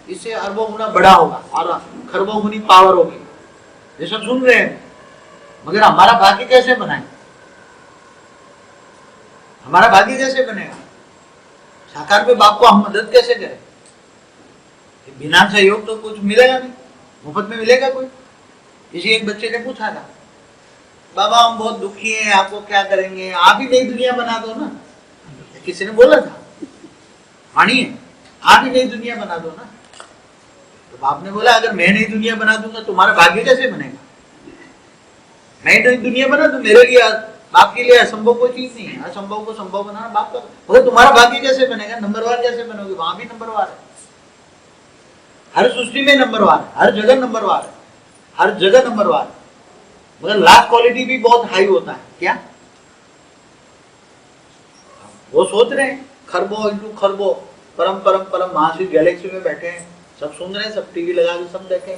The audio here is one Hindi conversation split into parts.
इससे अरबों गुना बड़ा होगा और खरबों गुनी पावर होगी। ये सब सुन रहे हैं, मगर हमारा भाग्य कैसे बनाए? हमारा भाग्य कैसे बनेगा? साकार पे बाप को हम मदद कैसे करें? बिना सहयोग तो कुछ मिलेगा नहीं, मुफ्त में मिलेगा कोई? किसी एक बच्चे ने पूछा था, बाबा हम बहुत दुखी हैं, आपको क्या करेंगे, आप ही नई दुनिया बना दो ना। किसी ने बोला था, मानिए आप ही नई दुनिया बना दो ना। तो बाप ने बोला अगर मैं नई दुनिया बना दूंगा तुम्हारा भाग्य कैसे बनेगा? मैं नई दुनिया बना दूं, मेरे लिए बाप के लिए असंभव कोई चीज नहीं है। असंभव को संभव बनाना बाप का, बोले तुम्हारा भाग्य कैसे बनेगा? नंबरवार कैसे बनोगे? वहां भी नंबरवार है, हर सृष्टि में नंबरवार है, हर जगह नंबरवार है, हर जगह नंबरवार है। मगर लास्ट क्वालिटी भी बहुत हाई होता है। क्या वो सोच रहे हैं खरबों इंटू खरबों, परम परम परम महाशिव गैलेक्सी में बैठे हैं, सब सुन रहे हैं, सब टीवी लगा के सब देखे,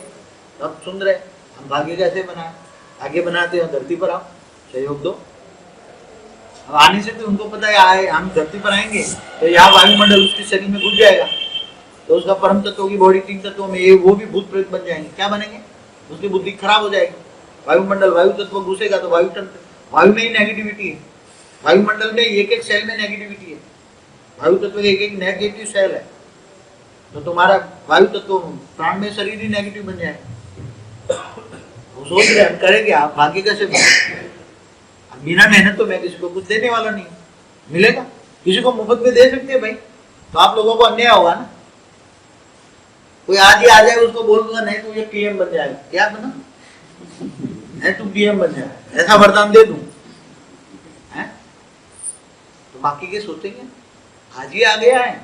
सब सुन रहे हैं। हम भाग्य कैसे बनाए? आगे बनाते हो धरती पर आओ, सहयोग दो। अब आने से तो उनको पता है आए हम धरती पर आएंगे तो यहाँ वायुमंडल उसके शरीर में घुस जाएगा, तो उसका परम तत्व की बॉडी 3 तत्वों में ये वो भी भूत प्रेत बन जाएंगे। क्या बनेंगे? उसकी बुद्धि खराब हो जाएगी। वायुमंडल वायु तत्व घुसेगा तो वायु में ही नेगेटिविटी है, वायुमंडल में एक एक सेल में नेगेटिविटी है, वायु तत्व एक एक नेगेटिव सेल है, तो तुम्हारा वायु तत्व प्राण में शरीर ही नेगेटिव बन जाएगा। वो सोच रहे हम करेंगे, आप भाग्य कैसे बने? बिना मेहनत तो मैं किसी को कुछ देने वाला नहीं, मिलेगा किसी को मुफ्त में दे सकते हैं भाई, तो आप लोगों को अन्याय होगा ना। कोई आज ही आ जाए उसको बोल दूंगा नहीं तू ये पीएम बन जाएगा, क्या बना? नहीं तू पीएम बन जाएगा, ऐसा वरदान दे दूं, तो बाकी के सोचेंगे आज ही आ गया है।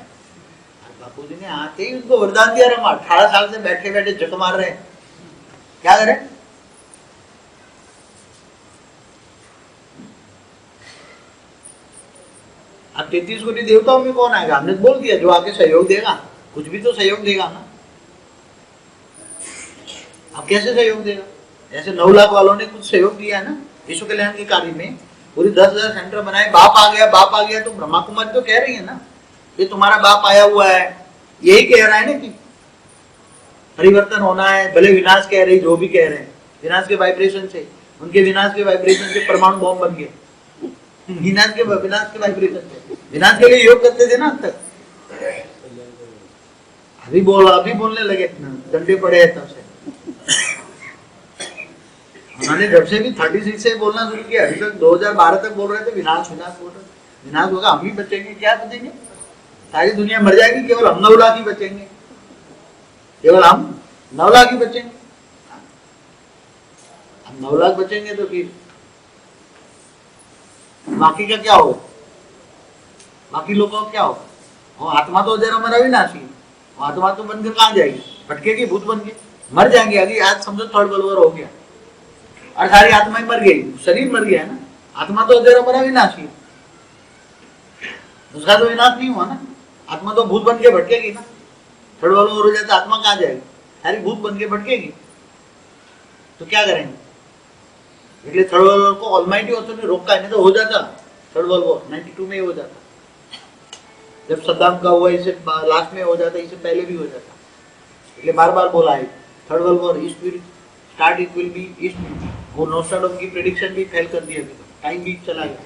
बापू जी ने आते ही उनको वरदान दिया, हम 18 साल से बैठे बैठे झक मार रहे हैं, क्या करें? अब 33 कोटि देवताओं में कौन आएगा? हमने बोल दिया जो आके सहयोग देगा, कुछ भी तो सहयोग देगा ना। अब कैसे सहयोग देगा? ऐसे 9 लाख वालों ने कुछ सहयोग दिया है ना विश्व कल्याण के कार्य में, पूरी 10,000 सेंटर बनाए। बाप आ गया, बाप आ गया, तो ब्रह्मा कुमारी तो कह रही है ना ये तुम्हारा बाप आया हुआ है, यही कह रहा है ना कि परिवर्तन होना है। भले विनाश कह रही, जो भी कह रहे हैं, विनाश के वाइब्रेशन से, उनके विनाश के वाइब्रेशन से परमाणु बॉम्ब बन गए। विनाश के वाइब्रेशन से, विनाश के लिए योग करते थे ना अब तक, अभी बोलने लगे, डंडे पड़े हैं तब से। उन्होंने जब से भी 36 से बोलना शुरू किया, अभी तक 2012 तक बोल रहे थे विनाश विनाश बोल रहे, विनाश होगा, हम ही बचेंगे। क्या बचेंगे? सारी दुनिया मर जाएगी, केवल हम 9 लाख ही बचेंगे, केवल हम 9 लाख ही बचेंगे। हम 9 लाख बचेंगे तो फिर बाकी का क्या होगा? बाकी लोगों का क्या होगा? वो आत्मा तो जरा मरा विनाशी, वो आत्मा तो बनकर कहाँ जाएगी? भटकेगी, भूत बन के मर जाएंगे। अभी आज समझो थर्ड वर्ल्ड वॉर हो गया और सारी आत्माएं मर गई, शरीर मर गया है ना, आत्मा तो जरा मरा विनाशी, उसका तो विनाश नहीं हुआ ना, आत्मा तो भूत बन के भटकेगी ना। थर्ड वर्ल्ड वॉर हो जाए तो आत्मा कहाँ जाएगी? सारी भूत बन के भटकेगी, तो क्या करेंगे? इसलिए थर्ड वर्ल्ड वॉर को ऑलमाइटी ऑथर ने रोका है, नहीं तो हो जाता थर्ड वर्ल्ड वॉर 92 में ही हो जाता, जब सद्दाम का हुआ, इससे लास्ट में हो जाता, इससे पहले भी हो जाता। इसलिए बार बार बोला है third world war east will start, it will be east. वो नोस्ट्राडामस की प्रेडिक्शन भी फेल कर दी, अभी तो टाइम भी चला गया,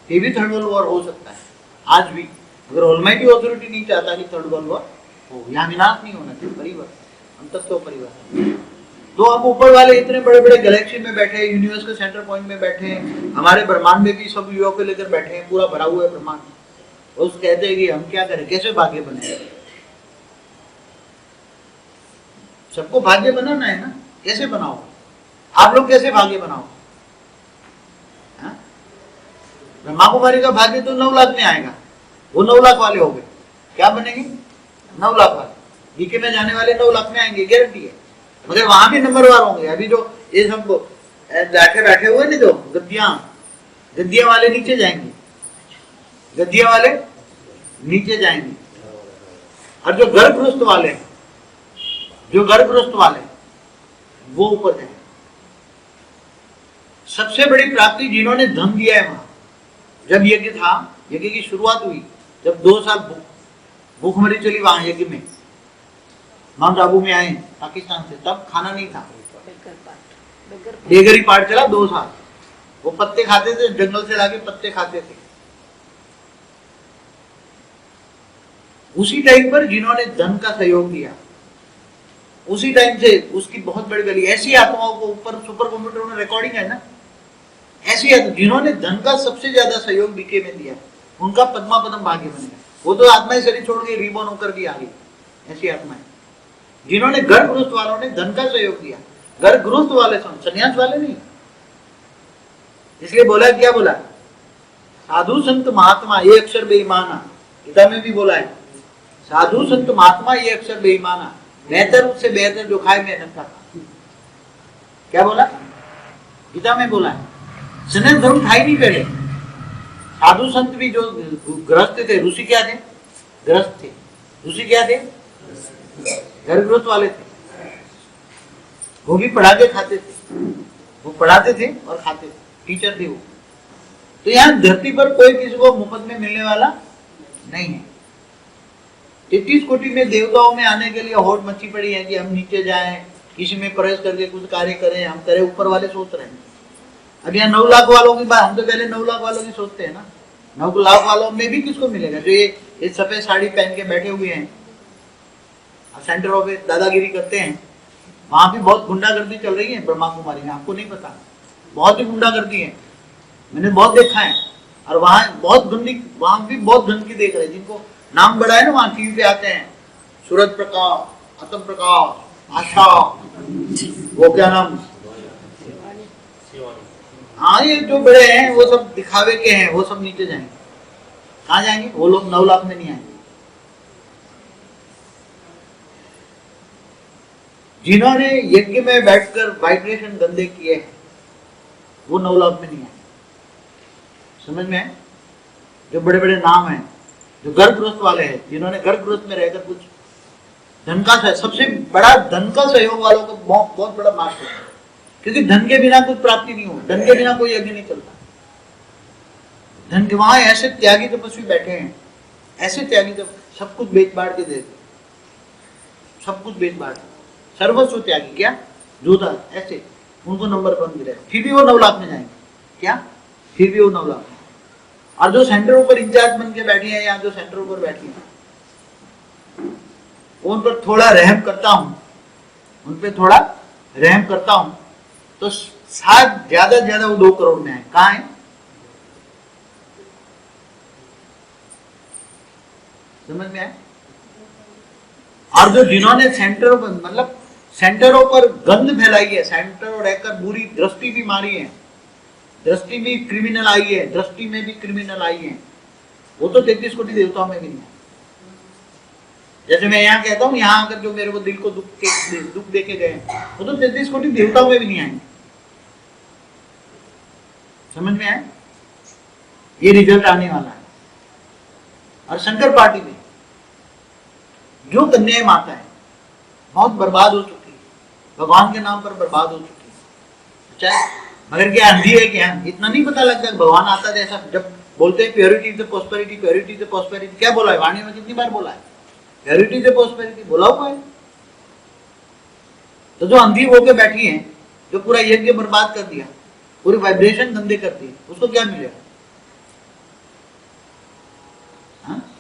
ये भी थर्ड वर्ल्ड वॉर हो सकता है आज भी, अगर ऑलमाइटी ऑथोरिटी नहीं चाहता कि थर्ड वर्ल्ड वॉर हो। यहाँ विनाश नहीं होना चाहिए, परिवर्तन, अंतस्थ परिवर्तन। तो अब ऊपर वाले इतने बड़े बड़े गैलेक्सी में बैठे हैं, यूनिवर्स के सेंटर पॉइंट में बैठे हैं, हमारे ब्रह्मांड में भी सब युवा को लेकर बैठे हैं, पूरा भरा हुआ है ब्रह्मांड। उस कहते हैं कि हम क्या करें, कैसे भाग्य बने? सबको भाग्य बनाना है ना, कैसे बनाओ? आप लोग कैसे भाग्य बनाओ? ब्रह्मा कुमारी का भाग्य तो 9 लाख में आएगा, वो 9 लाख वाले हो गए, क्या बनेंगे? 9 लाख वाले डीके में जाने वाले 9 लाख में आएंगे, गारंटी है। मगर वहां भी नंबरवार होंगे। अभी जो ये सब बैठे हुए ना, जो गद्दियां वाले नीचे जाएंगे, गद्दियां वाले नीचे जाएंगे, और जो गर्भग्रस्त वाले, वो ऊपर जाएंगे। सबसे बड़ी प्राप्ति जिन्होंने धन दिया है, वहां जब यज्ञ था, यज्ञ की शुरुआत हुई, जब 2 साल भूखमरी चली वहां यज्ञ में, माउंट आबू में आए पाकिस्तान से, तब खाना नहीं था, बेगरी पार्ट चला 2 साल। वो पत्ते खाते थे, जंगल से लाके पत्ते खाते थे। उसी टाइम पर जिन्होंने धन का सहयोग दिया, उसी टाइम से उसकी बहुत बड़ी गली, ऐसी आत्माओं को ऊपर सुपर कंप्यूटर में रिकॉर्डिंग है ना, ऐसी जिन्होंने धन का सबसे ज्यादा सहयोग बीके में दिया, उनका पद्मा पदम भाग्य बन गया। वो तो आत्माएं शरीर छोड़ के रिबॉर्न होकर भी आ गई, ऐसी आत्माएं जिन्होंने घर गृहस्थ वालों ने धन का सहयोग दिया। घर गृहस्थ वाले संन्यास वाले नहीं। इसलिए बोला, क्या बोला, साधु संत महात्मा ये अक्षर बेईमाना, गीता में भी बोला है, साधु संत महात्मा ये अक्षर बेईमाना, बेहतर उससे बेहतर जो खाए मेहनत का। क्या बोला, गीता में बोला है। सनातन धर्म था ही नहीं पहले। साधु संत भी जो गृहस्थ थे, ऋषि क्या थे, गृहस्थ थे। ऋषि क्या थे, घर गृहस्थ वाले थे। वो भी पढ़ा के खाते थे, वो पढ़ाते थे और खाते थे, टीचर थे वो। तो यहाँ धरती पर कोई किसी को मुफ्त में मिलने वाला नहीं है। 33 कोटि में देवताओं में आने के लिए होड़ मची पड़ी है कि हम नीचे जाएं, किसी में प्रवेश करके कुछ कार्य करें, हम करें, ऊपर वाले सोच रहे हैं। अब यहाँ 9 लाख वालों की बात, हम तो पहले 9 लाख वालों की सोचते हैं ना। 9 लाख वालों में भी किसको मिलेगा, जो ये सफेद साड़ी पहन के बैठे हुए हैं, सेंटर ऑफ दादागिरी करते हैं। वहां भी बहुत गुंडागर्दी चल रही है ब्रह्मा कुमारी में, आपको नहीं पता, बहुत ही गुंडागर्दी है, मैंने बहुत देखा है। और वहां बहुत गंदी, वहां भी बहुत गंदगी देख रहे हैं। जिनको नाम बड़ा है ना, वहां टीवी पे आते हैं, सूरज प्रकाश, आत्म प्रकाश, आशा, वो क्या नाम, हाँ ये जो बड़े हैं वो सब दिखावे के हैं, वो सब नीचे जाएंगे। कहाँ जाएंगे वो लोग? 9 लाख में नहीं आएंगे। जिन्होंने यज्ञ में बैठकर वाइब्रेशन गंदे किए हैं, वो 9 लाख में नहीं आए। समझ में है? जो बड़े बड़े नाम हैं, जो गर्भ गृहस्थ वाले हैं, जिन्होंने गर्भ गृहस्थ में रहकर कुछ धन का, सबसे बड़ा धन का सहयोग वालों का बहुत बड़ा मार्ग है। क्योंकि धन के बिना कुछ प्राप्ति नहीं हो, धन के बिना कोई यज्ञ नहीं चलता। धन के वहां ऐसे त्यागी तपस्वी बैठे हैं, ऐसे त्यागी सब कुछ बेच बांट के देते, सब कुछ बेच बांट, सर्वस्व त्यागी, क्या जोधा, ऐसे उनको नंबर 1 मिलेगा। फिर भी वो 9 लाख में जाएंगे। क्या? फिर भी वो 9 लाख में। और जो सेंटर ऊपर इंचार्ज बन के बैठी है, या जो सेंटर ऊपर बैठी है, उन पर थोड़ा रहम करता हूं, उन पर थोड़ा रहम करता हूं, तो शायद ज्यादा से ज्यादा वो 2 करोड़ में आए। कहाँ है? समझ में आए? और जो जिन्होंने सेंटरों पर, मतलब सेंटरों पर गंद फैलाई है, सेंटरों रहकर बुरी दृष्टि भी मारी है, दृष्टि भी क्रिमिनल आई है, दृष्टि में भी क्रिमिनल आई है, वो तो 33 कोटि देवताओं में भी नहीं है। जैसे मैं यहाँ कहता हूँ, यहाँ आकर जो मेरे को दिल को दुख दे के गए, वो तो 33 कोटि देवताओं में भी नहीं आएंगे। समझ में आए? ये रिजल्ट आने वाला है। और शंकर पार्टी में जो कन्याएं माता है बहुत बर्बाद हो चुकी है, भगवान के नाम पर बर्बाद हो चुकी है। अच्छा, मगर क्या अंधी है क्या? इतना नहीं पता लगता भगवान आता है ऐसा। जब बोलते हैं प्योरिटी से प्रॉस्पेरिटी, प्योरिटी से प्रॉस्पेरिटी, क्या बोला है वाणी में? कितनी बार बोला है प्योरिटी से प्रॉस्पेरिटी? बोला हुआ है। तो जो अंधी होके बैठी है, जो पूरा यज्ञ बर्बाद कर दिया, पूरी वाइब्रेशन गंदे कर दी, उसको क्या मिलेगा?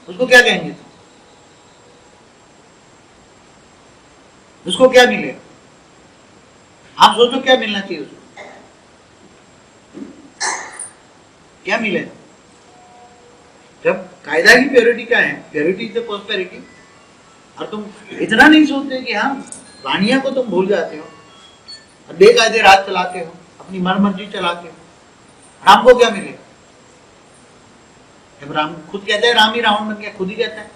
उसको क्या कहेंगे? उसको क्या मिलेगा? आप सोचो क्या मिलना चाहिए उसको? क्या मिलेगा? जब कायदा ही प्योरिटी का है, प्योरिटी से प्रॉस्पेरिटी, और तुम इतना नहीं सोचते कि हाँ वाणिया को तुम भूल जाते हो और बेकायदे राज चलाते हो, अपनी मन मर्जी चलाते हो। राम को क्या मिलेगा? जब राम खुद कहता है राम ही रावण बन गया, खुद ही कहता है,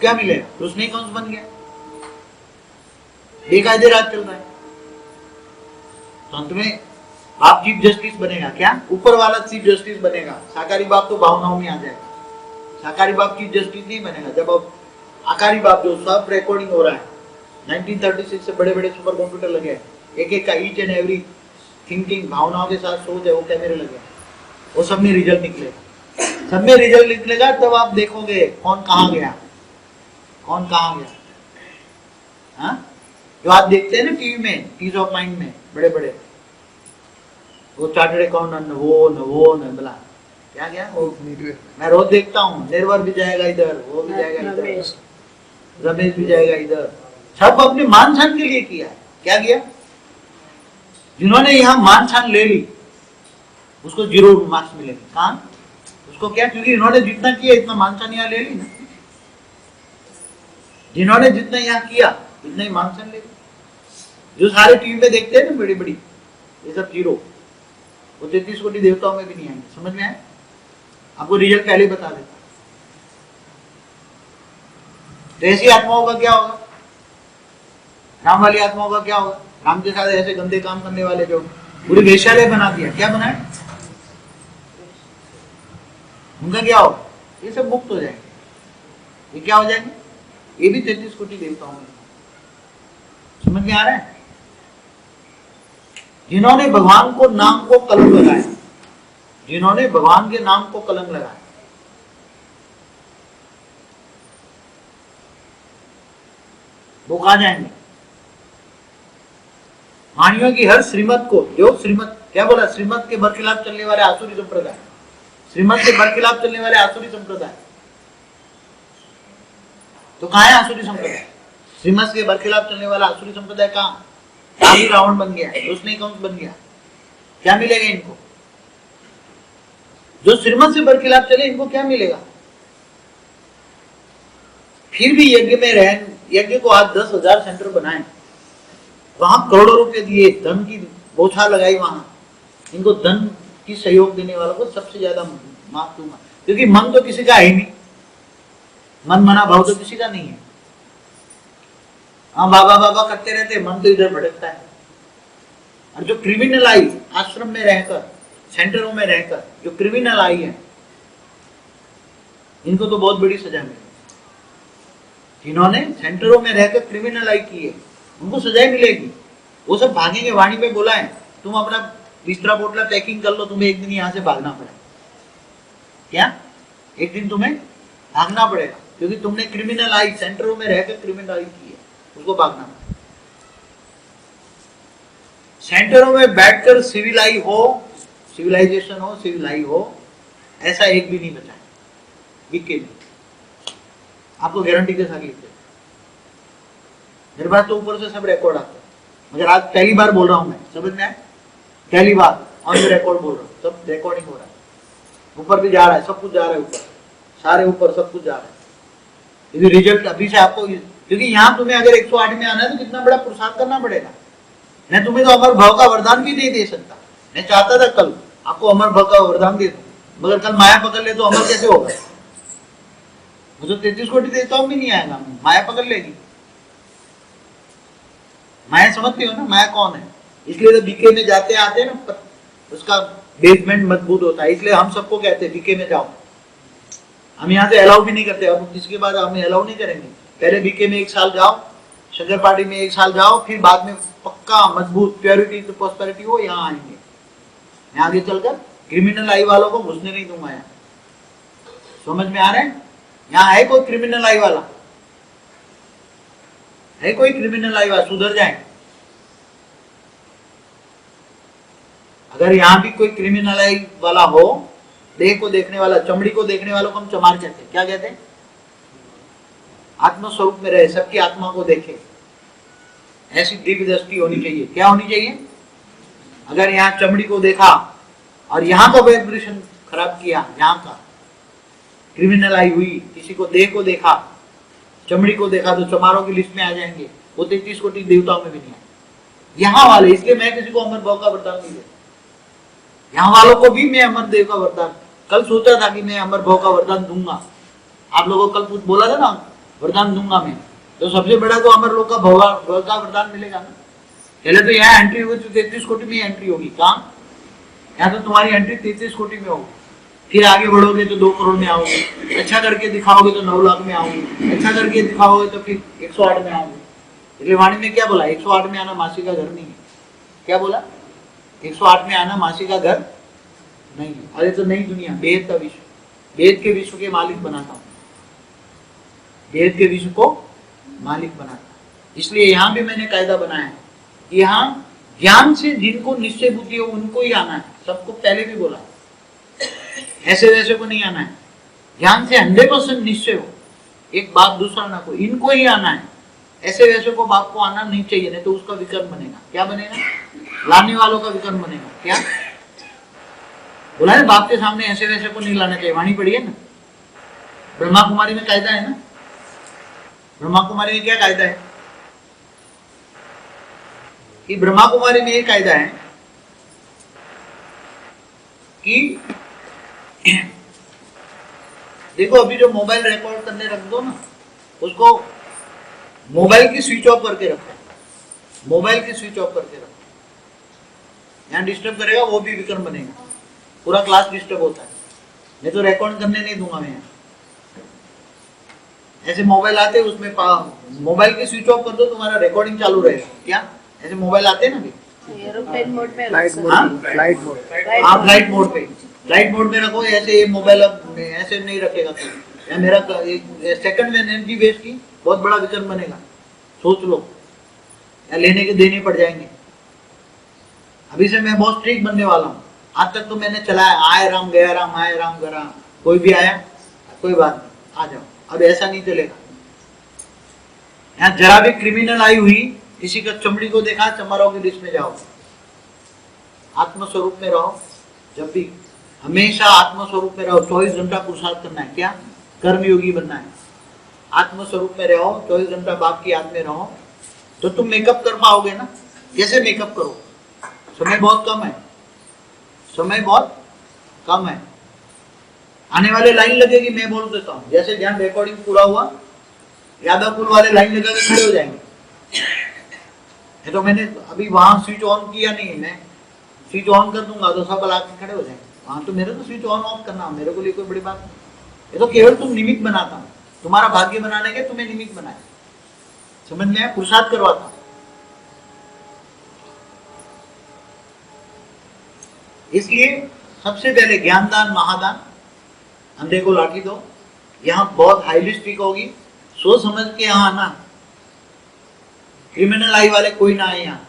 क्या मिलेगा? तो उसने ही कंस बन गया, बेकायदे राज चल रहा है। तो अंत में बाप चीफ जस्टिस बनेगा। क्या? ऊपर वाला चीफ जस्टिस बनेगा। साकारी बाप तो भावनाओं में आ जाएगा, साकारी बाप चीफ जस्टिस नहीं बनेगा। जब अब आकारी बाप, जो सब रिकॉर्डिंग हो रहा है, 1936 से बड़े बड़े सुपर कंप्यूटर लगे हैं, एक एक का ईच एंड एवरी थिंकिंग, भावनाओं के साथ सोच है, वो कैमरे लगे हैं, वो सब में रिजल्ट निकलेगा। सब में रिजल्ट निकलेगा, तब आप देखोगे कौन कहाँ गया, कौन कहाँ गया? हाँ, जो आप देखते हैं ना टीवी में, पीस ऑफ माइंड में, बड़े बड़े वो चार्टर्ड अकाउंटेंट न वो न बोला क्या गया वो, मैं रोज देखता हूँ, निर्वर भी जाएगा इधर, वो भी जाएगा इधर, रमेश भी जाएगा इधर, सब अपने मान शान के लिए किया है। क्या किया? जिन्होंने यहाँ मान शान ले ली उसको 0 मार्क्स मिलेंगे। कहाँ? उसको क्या? क्योंकि इन्होंने जितना किया इतना मान शान यहाँ ले ली ना, जिन्होंने जितना यहाँ किया इतना ही मान शान ले ली। जो सारे टीवी में देखते हैं ना बड़ी बड़ी, ये सब 0, वो 33 कोटि देवताओं में भी नहीं आएंगे। समझ में आए? आपको रिजल्ट पहले ही बता देता। तो ऐसी आत्माओं का क्या होगा? राम वाली आत्माओं का क्या होगा? राम के साथ ऐसे गंदे काम करने वाले जो पूरी वेश्यालय बना दिया, क्या बनाए, उनका क्या होगा? ये सब मुक्त हो जाएंगे। ये क्या हो जाएंगे? ये भी 33 कोटि देवताओं में। समझ में आ रहा है? जिन्होंने भगवान को नाम को कलंक लगाया, जिन्होंने भगवान के नाम को कलंक लगाया, वो कहा जाएंगे? वाणियों की हर श्रीमत को, जो श्रीमत क्या बोला, श्रीमत के बरखिलाफ चलने वाले आसुरी संप्रदाय, श्रीमत के बरखिलाफ चलने वाले आसुरी संप्रदाय। तो कहाँ है आसुरी संप्रदाय? श्रीमत के बरखिलाफ चलने वाला आसुरी संप्रदाय कहाँ? ही रावण बन गया, उसने कंस बन गया। क्या मिलेगा इनको? जो श्रीमत से बरखिलाफ चले इनको क्या मिलेगा? फिर भी यज्ञ में रह, यज्ञ को आज 10,000 सेंटर बनाए, वहां करोड़ों रुपए दिए, धन की बौछार लगाई, वहां इनको धन की सहयोग देने वालों को सबसे ज्यादा माफ दूंगा, क्योंकि मन तो किसी का है ही नहीं, मन मना भाव तो किसी का नहीं है। हाँ, बाबा बाबा करते रहते, मन तो इधर भटकता है। और जो क्रिमिनल आई आश्रम में रहकर, सेंटरों में रहकर जो क्रिमिनल आई है, इनको तो बहुत बड़ी सजा मिलेगी। जिन्होंने सेंटरों में रहकर क्रिमिनल आई की है उनको सजा मिलेगी। वो सब भागेंगे। वाणी में बोला है, तुम अपना बिस्तरा पोटला पैकिंग कर लो, तुम्हें एक दिन यहाँ से भागना पड़ेगा। क्या? एक दिन तुम्हें भागना पड़ेगा, क्योंकि तुमने क्रिमिनल आई, सेंटरों में रहकर क्रिमिनल आई की है, उसको भागना पड़ेगा। सेंटरों में बैठकर सिविलाई हो, सिविलाइजेशन हो, सिविलाई हो, ऐसा एक भी नहीं बचा है बीके में। आपको गारंटी के साथ लिखते, मेरे पास तो ऊपर से सब रिकॉर्ड आता है, मगर आज पहली बार बोल रहा हूं मैं, समझ में आए? पहली बार ऑन द रिकॉर्ड बोल रहा हूँ, सब रिकॉर्डिंग हो रहा है, ऊपर भी जा रहा है, सब कुछ जा रहा है ऊपर, सारे ऊपर सब कुछ जा रहा है। यदि रिजल्ट अभी से आपको, क्योंकि यहाँ तुम्हें अगर 108 में आना है तो कितना बड़ा पुरुषार्थ करना पड़ेगा। मैं तुम्हें तो अमर भाव का वरदान भी नहीं दे सकता। मैं चाहता था कल आपको अमर भाव का वरदान दे दूं, मगर कल माया पकड़ ले तो अमर कैसे होगा? मुझे 33 कोटि देवताओं भी नहीं आएगा, माया पकड़ लेगी। माया समझते हो ना, माया कौन है? इसलिए तो बीके में जाते आते हैं ना, उसका बेसमेंट मजबूत होता है, इसलिए हम सबको कहते हैं बीके में जाओ। हम यहाँ से अलाउ भी नहीं करते, अब इसके बाद हम अलाउ नहीं करेंगे। पहले बीके में 1 साल जाओ, शंकर पार्टी में 1 साल जाओ, फिर बाद में पक्का मजबूत प्योरिटी तो प्रॉस्पेरिटी हो, यहाँ आएंगे। मैं आगे चलकर क्रिमिनल आई वालों को घुसने नहीं दूंगा यहाँ। समझ में आ रहा है? यहाँ है कोई क्रिमिनल आई वाला? है कोई क्रिमिनल आई वाला? सुधर जाए। अगर यहाँ भी कोई क्रिमिनल आई वाला हो, देह को देखने वाला, चमड़ी को देखने वालों को हम चमार कहते हैं। क्या कहते हैं? आत्म स्वरूप में रहे, सबकी आत्मा को देखे, ऐसी दिव्य दृष्टि होनी चाहिए। क्या होनी चाहिए? अगर यहाँ चमड़ी को देखा और यहाँ का वाइब्रेशन खराब किया, यहाँ का क्रिमिनल आई हुई, किसी को देह को देखा, चमड़ी को देखा, तो चमारों की लिस्ट में आ जाएंगे। वो 33 कोटि देवताओं में भी नहीं आए यहाँ वाले। इसलिए मैं किसी को अमर भाव का वरदान नहीं देता। यहाँ वालों को भी मैं अमर देव का वरदान, कल सोचा था कि मैं अमर भाव का वरदान दूंगा। आप लोगों को कल कुछ बोला था ना, वरदान दूंगा मैं, तो सबसे बड़ा तो अमर लोग का भाव का वरदान मिलेगा ना। पहले तो यहाँ एंट्री होगी तो 33 कोटि में एंट्री होगी। कहाँ? यहाँ तो तुम्हारी एंट्री 33 कोटि में होगी। फिर आगे बढ़ोगे तो 2 करोड़ में आओगे, अच्छा करके दिखाओगे तो 9 लाख में आओगे, अच्छा करके दिखाओगे तो फिर 108 में आओगे। इसलिए वाणी में क्या बोला? 108 में आना मासी का घर नहीं है। क्या बोला? 108 में आना मासी का घर नहीं है। अरे तो नई दुनिया, वेद का विश्व, वेद के विश्व के मालिक बनाता हूँ। वेद के विषय को मालिक बनाता। इसलिए यहाँ भी मैंने कायदा बनाया है, यहाँ ज्ञान से जिनको निश्चय बुद्धि हो उनको ही आना है। सबको पहले भी बोला, ऐसे वैसे को नहीं आना है। ज्ञान से 100% निश्चय हो, एक बाप दूसरा ना कोई, इनको ही आना है। ऐसे वैसे को बाप को आना नहीं चाहिए, नहीं तो उसका विकर्म बनेगा। क्या बनेगा? लाने वालों का विकर्म बनेगा। क्या बोला है? बाप के सामने ऐसे वैसे को नहीं लाना चाहिए। वाणी पढ़ी है ना, ब्रह्मा कुमारी में कायदा है ना। ब्रह्मा कुमारी में क्या कायदा है कि ब्रह्मा कुमारी में ये कायदा है कि देखो, अभी जो मोबाइल रिकॉर्ड करने रख दो ना, उसको मोबाइल की स्विच ऑफ करके रखो, मोबाइल की स्विच ऑफ करके रखो। यहाँ डिस्टर्ब करेगा वो भी विकर्म बनेगा, पूरा क्लास डिस्टर्ब होता है। मैं तो रिकॉर्ड करने नहीं दूंगा मैं। ऐसे मोबाइल आते, उसमें मोबाइल की स्विच ऑफ कर दो, तुम्हारा रिकॉर्डिंग चालू रहेगा। क्या ऐसे मोबाइल आते हैं ना अभी? एरोप्लेन मोड में, फ्लाइट मोड, फ्लाइट मोड, आप फ्लाइट मोड पे, फ्लाइट मोड में रखो। ऐसे मोबाइल अब ऐसे नहीं रखेगा तो मेरा सेकंड में एनर्जी वेस्ट की बहुत बड़ा विकर्म बनेगा। सोच लो, या लेने के देने पड़ जाएंगे। अभी से मैं बहुत स्ट्रिक्ट बनने वाला हूँ। आज तक तो मैंने चलाया, आए राम गया राम, आए राम गया राम, कोई भी आया कोई बात नहीं, आ जाओ। अब ऐसा नहीं चलेगा। यहाँ जरा भी क्रिमिनल आई हुई, किसी का चमड़ी को देखा, चमारों की लिस्ट में जाओ। आत्मस्वरूप में रहो, जब भी हमेशा आत्मस्वरूप में रहो। 24 घंटा पुरुषार्थ करना है। क्या? कर्मयोगी बनना है। आत्मस्वरूप में रहो, 24 घंटा बाप की याद में रहो, तो तुम मेकअप कर पाओगे ना। कैसे मेकअप करो? समय बहुत कम है, समय बहुत कम है। आने वाले लाइन लगेगी, मैं बोल देता हूँ। जैसे ध्यान रिकॉर्डिंग पूरा हुआ, यादव पुल वाले लाइन लगा के खड़े हो जाएंगे। ये तो मैंने अभी वहां स्विच ऑन किया नहीं, मैं स्विच ऑन कर दूंगा तो सब आके खड़े हो जाएंगे। वहां तो मेरे को स्विच ऑन ऑफ करना, मेरे को लिए कोई बड़ी बात नहीं। ये तो केवल तुम निमित्त बनाता हूँ, तुम्हारा भाग्य बनाने के तुम्हें निमित्त बनाया। समझ में आया? पुरुषार्थ करवाता हूँ। इसलिए सबसे पहले ज्ञानदान, महादान, अंधे को लाठी दो। यहाँ बहुत हाईली स्ट्रिक होगी, सोच समझ के यहाँ आना। क्रिमिनल आई वाले कोई ना आए यहाँ।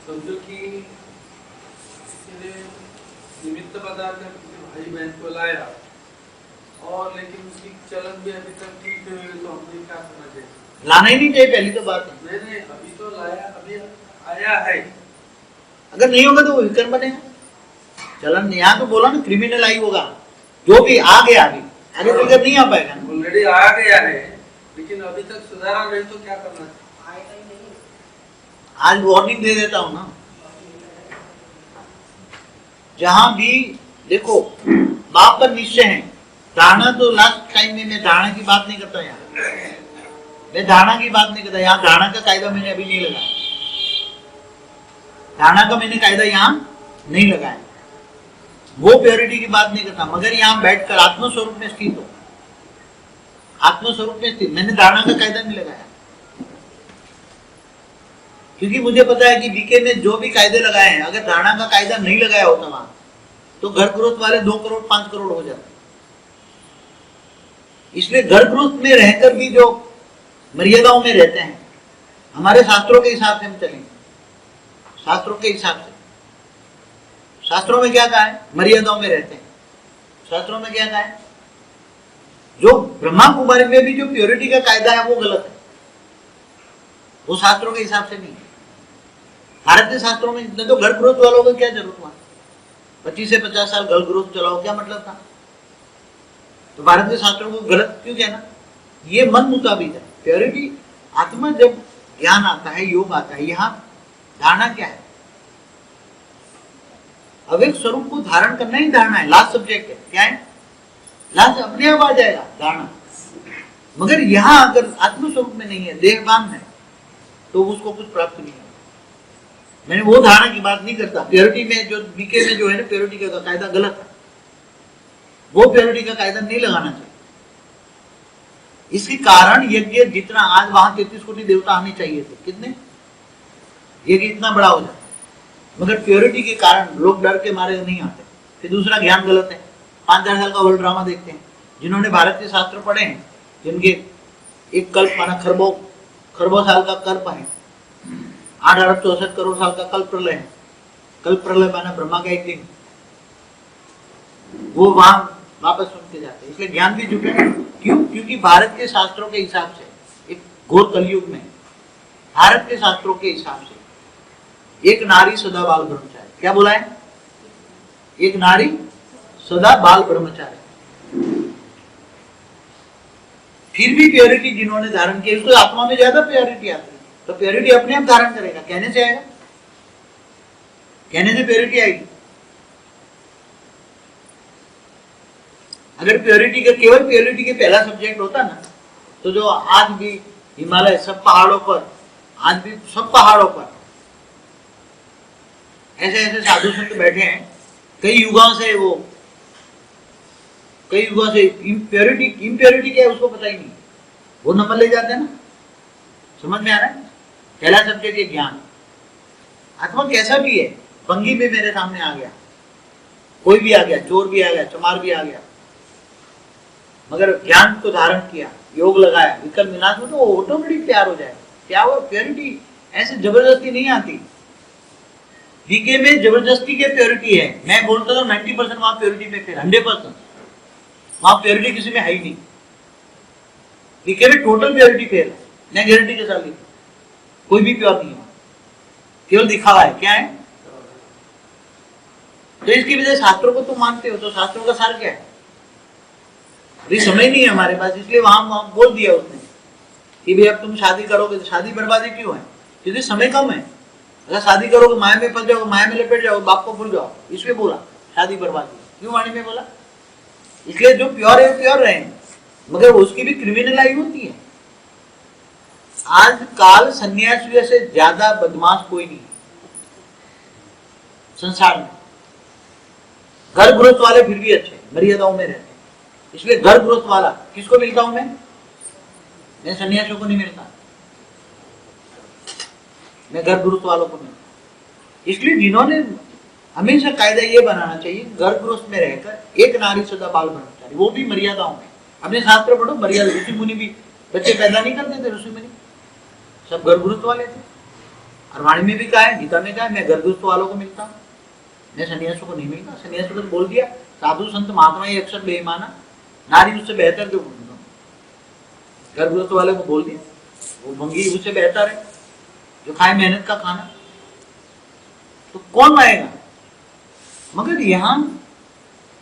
समझो कि निमित्त बता कर भाई बहन को लाया, और लेकिन उसकी चलन भी अभी तक ठीक नहीं हुई, तो हमने क्या करना चाहिए? लाना ही नहीं चाहिए, पहली तो बात है। नहीं, अभी तो लाया, अभी आया है। अगर नहीं होगा तो वो विकर्म बनेगा। चलन यहाँ तो बोला ना, क्रिमिनल आई होगा, जो भी आ गया, अभी आगे फिगर नहीं आ पाएगा ना। ऑलरेडी आ गया है, लेकिन अभी तक सुधारा नहीं, तो क्या करना चाहिए? आज वार्निंग दे देता हूं ना। जहां भी देखो बाप पर निश्चय है, धारणा तो लास्ट टाइम में मैं धारणा की बात नहीं करता। यहाँ मैं धारणा की बात नहीं करता। यहाँ धारणा का कायदा मैंने अभी नहीं लगाया, धारणा का मैंने कायदा यहाँ नहीं लगाया। वो प्योरिटी की बात नहीं करता, मगर यहाँ बैठकर आत्मस्वरूप में स्थित हो, आत्मस्वरूप में स्थित, मैंने धारणा का कायदा नहीं लगाया। क्योंकि मुझे पता है कि बीके ने जो भी कायदे लगाए हैं, अगर धारणा का कायदा नहीं लगाया होता वहां, तो घर ग्रोथ वाले 2 करोड़ 5 करोड़ हो जाते। इसलिए घर ग्रोथ में रहकर भी जो मर्यादाओं में रहते हैं, हमारे शास्त्रों के हिसाब से हम चलेंगे। शास्त्रों के हिसाब से, शास्त्रों में क्या कहा है? मर्यादाओं में रहते हैं। शास्त्रों में क्या कहा है? जो ब्रह्मा कुमारी में भी जो प्योरिटी का कायदा है वो गलत है, वो शास्त्रों के हिसाब से नहीं है। भारतीय शास्त्रों में तो घर ग्रोथ वालों को क्या जरूरत हुआ? 25 से 50 साल घर ग्रोथ चलाओ, क्या मतलब था? तो भारतीय शास्त्रों को गलत क्यों कहना? ये मन मुताबिक है। प्योरिटी, आत्मा जब ज्ञान आता है, योग आता है, यहाँ धारणा क्या है? अवेक स्वरूप को धारण करना ही धारणा है। लास्ट सब्जेक्ट है, क्या है? लास्ट अपने आप आ जाएगा धारणा। मगर यहाँ अगर आत्मस्वरूप में नहीं है, देहभान है, तो उसको कुछ प्राप्त नहीं है। मैंने वो धारणा की बात नहीं करता। प्योरिटी में जो बीके में जो है ना, प्योरिटी का कायदा गलत है, वो प्योरिटी का कायदा नहीं लगाना चाहिए। इसके कारण यज्ञ जितना आज वहां 33 कोटि देवता आने चाहिए थे, कितने? यज्ञ इतना बड़ा हो जाता, मगर प्योरिटी के कारण लोग डर के मारे नहीं आते। फिर दूसरा, ज्ञान गलत है। 5000 साल का वर्ल्ड ड्रामा देखते हैं, जिन्होंने भारत के शास्त्र पढ़े हैं, जिनके एक कल्प माना खरबों साल का कल्प है, 8,64 करोड़ साल का कल्प प्रलय है। कल्प प्रलय माना ब्रह्मा का एक दिन, वो वहां वापस सुन के जाते हैं। इसलिए ज्ञान भी जुटे। क्यों? क्योंकि भारत के शास्त्रों के हिसाब से एक घोर कलयुग में भारत के शास्त्रों के हिसाब से एक नारी सदा बाल ब्रह्मचारी। क्या बोला है? एक नारी सदा बाल ब्रह्मचारी। फिर भी प्योरिटी जिन्होंने धारण की, उसको आत्मा में ज्यादा प्योरिटी आती है, तो प्योरिटी अपने आप धारण करेगा। कहने से आएगा? कहने से प्योरिटी आएगी? अगर प्योरिटी का केवल प्योरिटी के पहला सब्जेक्ट होता ना, तो जो आज भी हिमालय सब पहाड़ों पर, आज भी सब पहाड़ों पर ऐसे ऐसे साधु संत बैठे हैं, कई युगों से, वो कई युगों से इम्प्योरिटी क्या है उसको पता ही नहीं, वो नंबर ले जाते हैं ना। समझ में आ रहा है? पहला सब्जेक्ट है ज्ञान। आत्मा कैसा भी है, बंगी भी मेरे सामने आ गया, कोई भी आ गया, चोर भी आ गया, चमार भी आ गया, मगर ज्ञान को धारण किया, योग लगाया, विकल्प विनाश में, तो ऑटोमेटिक तैयार हो जाएगा। क्या वो प्योरिटी ऐसे जबरदस्ती नहीं आती। डीके में जबरदस्ती के प्योरिटी है। मैं बोलता हूँ 90% वहां प्योरिटी में फेल, 100% वहां प्योरिटी किसी में है ही नहीं। डीके में टोटल प्योरिटी फेल है। मैं गारंटी के साथ लिखूं, कोई भी प्योर नहीं है, केवल दिखावा है। क्या है? तो इसकी वजह शास्त्रों को तुम मानते हो, तो शास्त्रों का सार क्या है? अभी समय नहीं है हमारे पास, इसलिए वहां बोल दिया उसने कि भाई अब तुम शादी करोगे तो शादी बर्बादी क्यों है? क्योंकि समय कम है। अगर शादी करोगे माया में फंस जाओगे, माया में लपेट जाओगे, बाप को भूल जाओ, इसलिए बोला शादी बर्बादी। क्यों वाणी में बोला? इसलिए जो प्योर है वो प्योर रहे, मगर उसकी भी क्रिमिनल होती है। आज काल सन्यासियों से ज्यादा बदमाश कोई नहीं संसार में। घर गृहस्थ वाले फिर भी अच्छे, मर्यादाओं में रहते हैं। इसलिए घर गृहस्थ वाला किसको मिलता हूं मैं सन्यासियों को नहीं मिलता, मैं घर गृहस्थ वालों को मिलता। इसलिए जिन्होंने हमेशा कायदा ये बनाना चाहिए, घर गृहस्थ में रहकर एक नारी सदा बाल ब्रह्मचारी, वो भी मर्यादाओं में। अपने शास्त्र पढ़ो, मर्यादा। ऋषि मुनि भी बच्चे पैदा नहीं करते थे, ऋषि मुनि सब घर गृहस्थ वाले थे। और वाणी में भी कहा है, गीता में कहा है, मैं घर गृहस्थ वालों को मिलता हूँ, मैं सन्यासियों को नहीं मिलता। सन्यासियों को बोल दिया, साधु संत महात्मा ये अक्षर बेईमाना, नारी उससे बेहतर क्यों? घर गृहस्थ वाले को बोल दिया, वो भंगी उससे बेहतर है जो खाए मेहनत का खाना, तो कौन आएगा? मगर यहां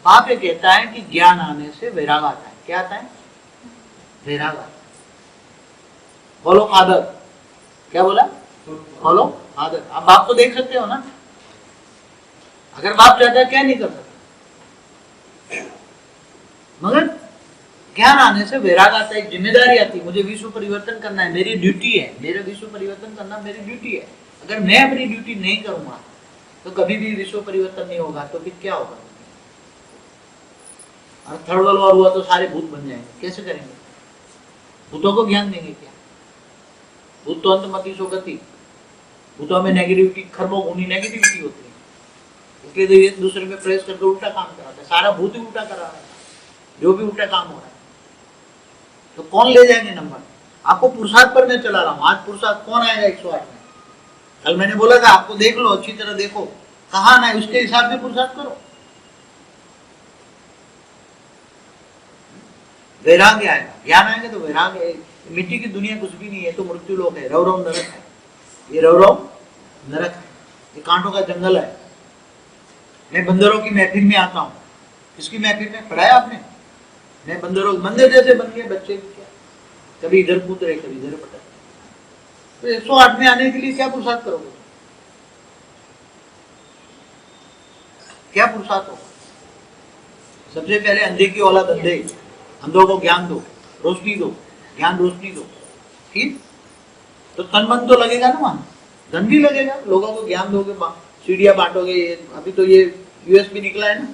बाप ये कहता है कि ज्ञान आने से वैराग आता है। क्या आता है? वैराग आता है। Follow father. क्या बोला? Follow father. आप बाप को देख सकते हो ना, अगर बाप चाहता है क्या नहीं कर सकता। मगर ज्ञान आने से वैराग आता है, एक जिम्मेदारी आती है, मुझे विश्व परिवर्तन करना है, मेरी ड्यूटी है, मेरा विश्व परिवर्तन करना मेरी ड्यूटी है। अगर मैं अपनी ड्यूटी नहीं करूंगा तो कभी भी विश्व परिवर्तन नहीं होगा। तो फिर क्या होगा? और थर्ड वर्ल्ड वॉर हुआ तो सारे भूत बन जाएंगे, कैसे करेंगे? भूतों को ज्ञान देंगे क्या? भूत तो अंतमति सोगति, भूतों में नेगेटिविटी, खरबों गुनी नेगेटिविटी होती है, इसलिए तो एक दूसरे में प्रेस करके उल्टा काम कराते हैं। सारा भूत ही उल्टा करा रहा है, जो भी उल्टा काम हो रहा है। तो कौन ले जाएंगे नंबर? आपको पुरुषार्थ पर मैं चला रहा हूँ। आज पुरुषार्थ कौन आएगा 108 में? कल मैंने बोला था आपको देख लो, अच्छी तरह देखो कहाँ आना है, उसके हिसाब से पुरुषार्थ करो। वैराग्य आएगा, ज्ञान आएगा तो वैराग्य। मिट्टी की दुनिया कुछ भी नहीं है, तो मृत्यु लोक है, रव रव नरक है। ये रव रव नरक है, ये कांटों का जंगल है। मैं बंदरों की महफिल में आता हूँ। किसकी महफिल में? पढ़ाया आपने? मैं बंदरों, बंदर जैसे बन गए बच्चे, क्या कभी इधर कूद रहे कभी इधर पटक। तो 108 में आने के लिए क्या पुरुषार्थ करोगे? क्या पुरुषार्थ होगा? सबसे पहले अंधे की औलाद अंधे, अंधों को ज्ञान दो, रोशनी दो, ज्ञान रोशनी दो। ठीक? तो तन मन तो लगेगा ना, वहां धन भी लगेगा। लोगों को ज्ञान दोगे, सीढ़ियां बांटोगे। अभी तो ये यूएसबी निकला है ना,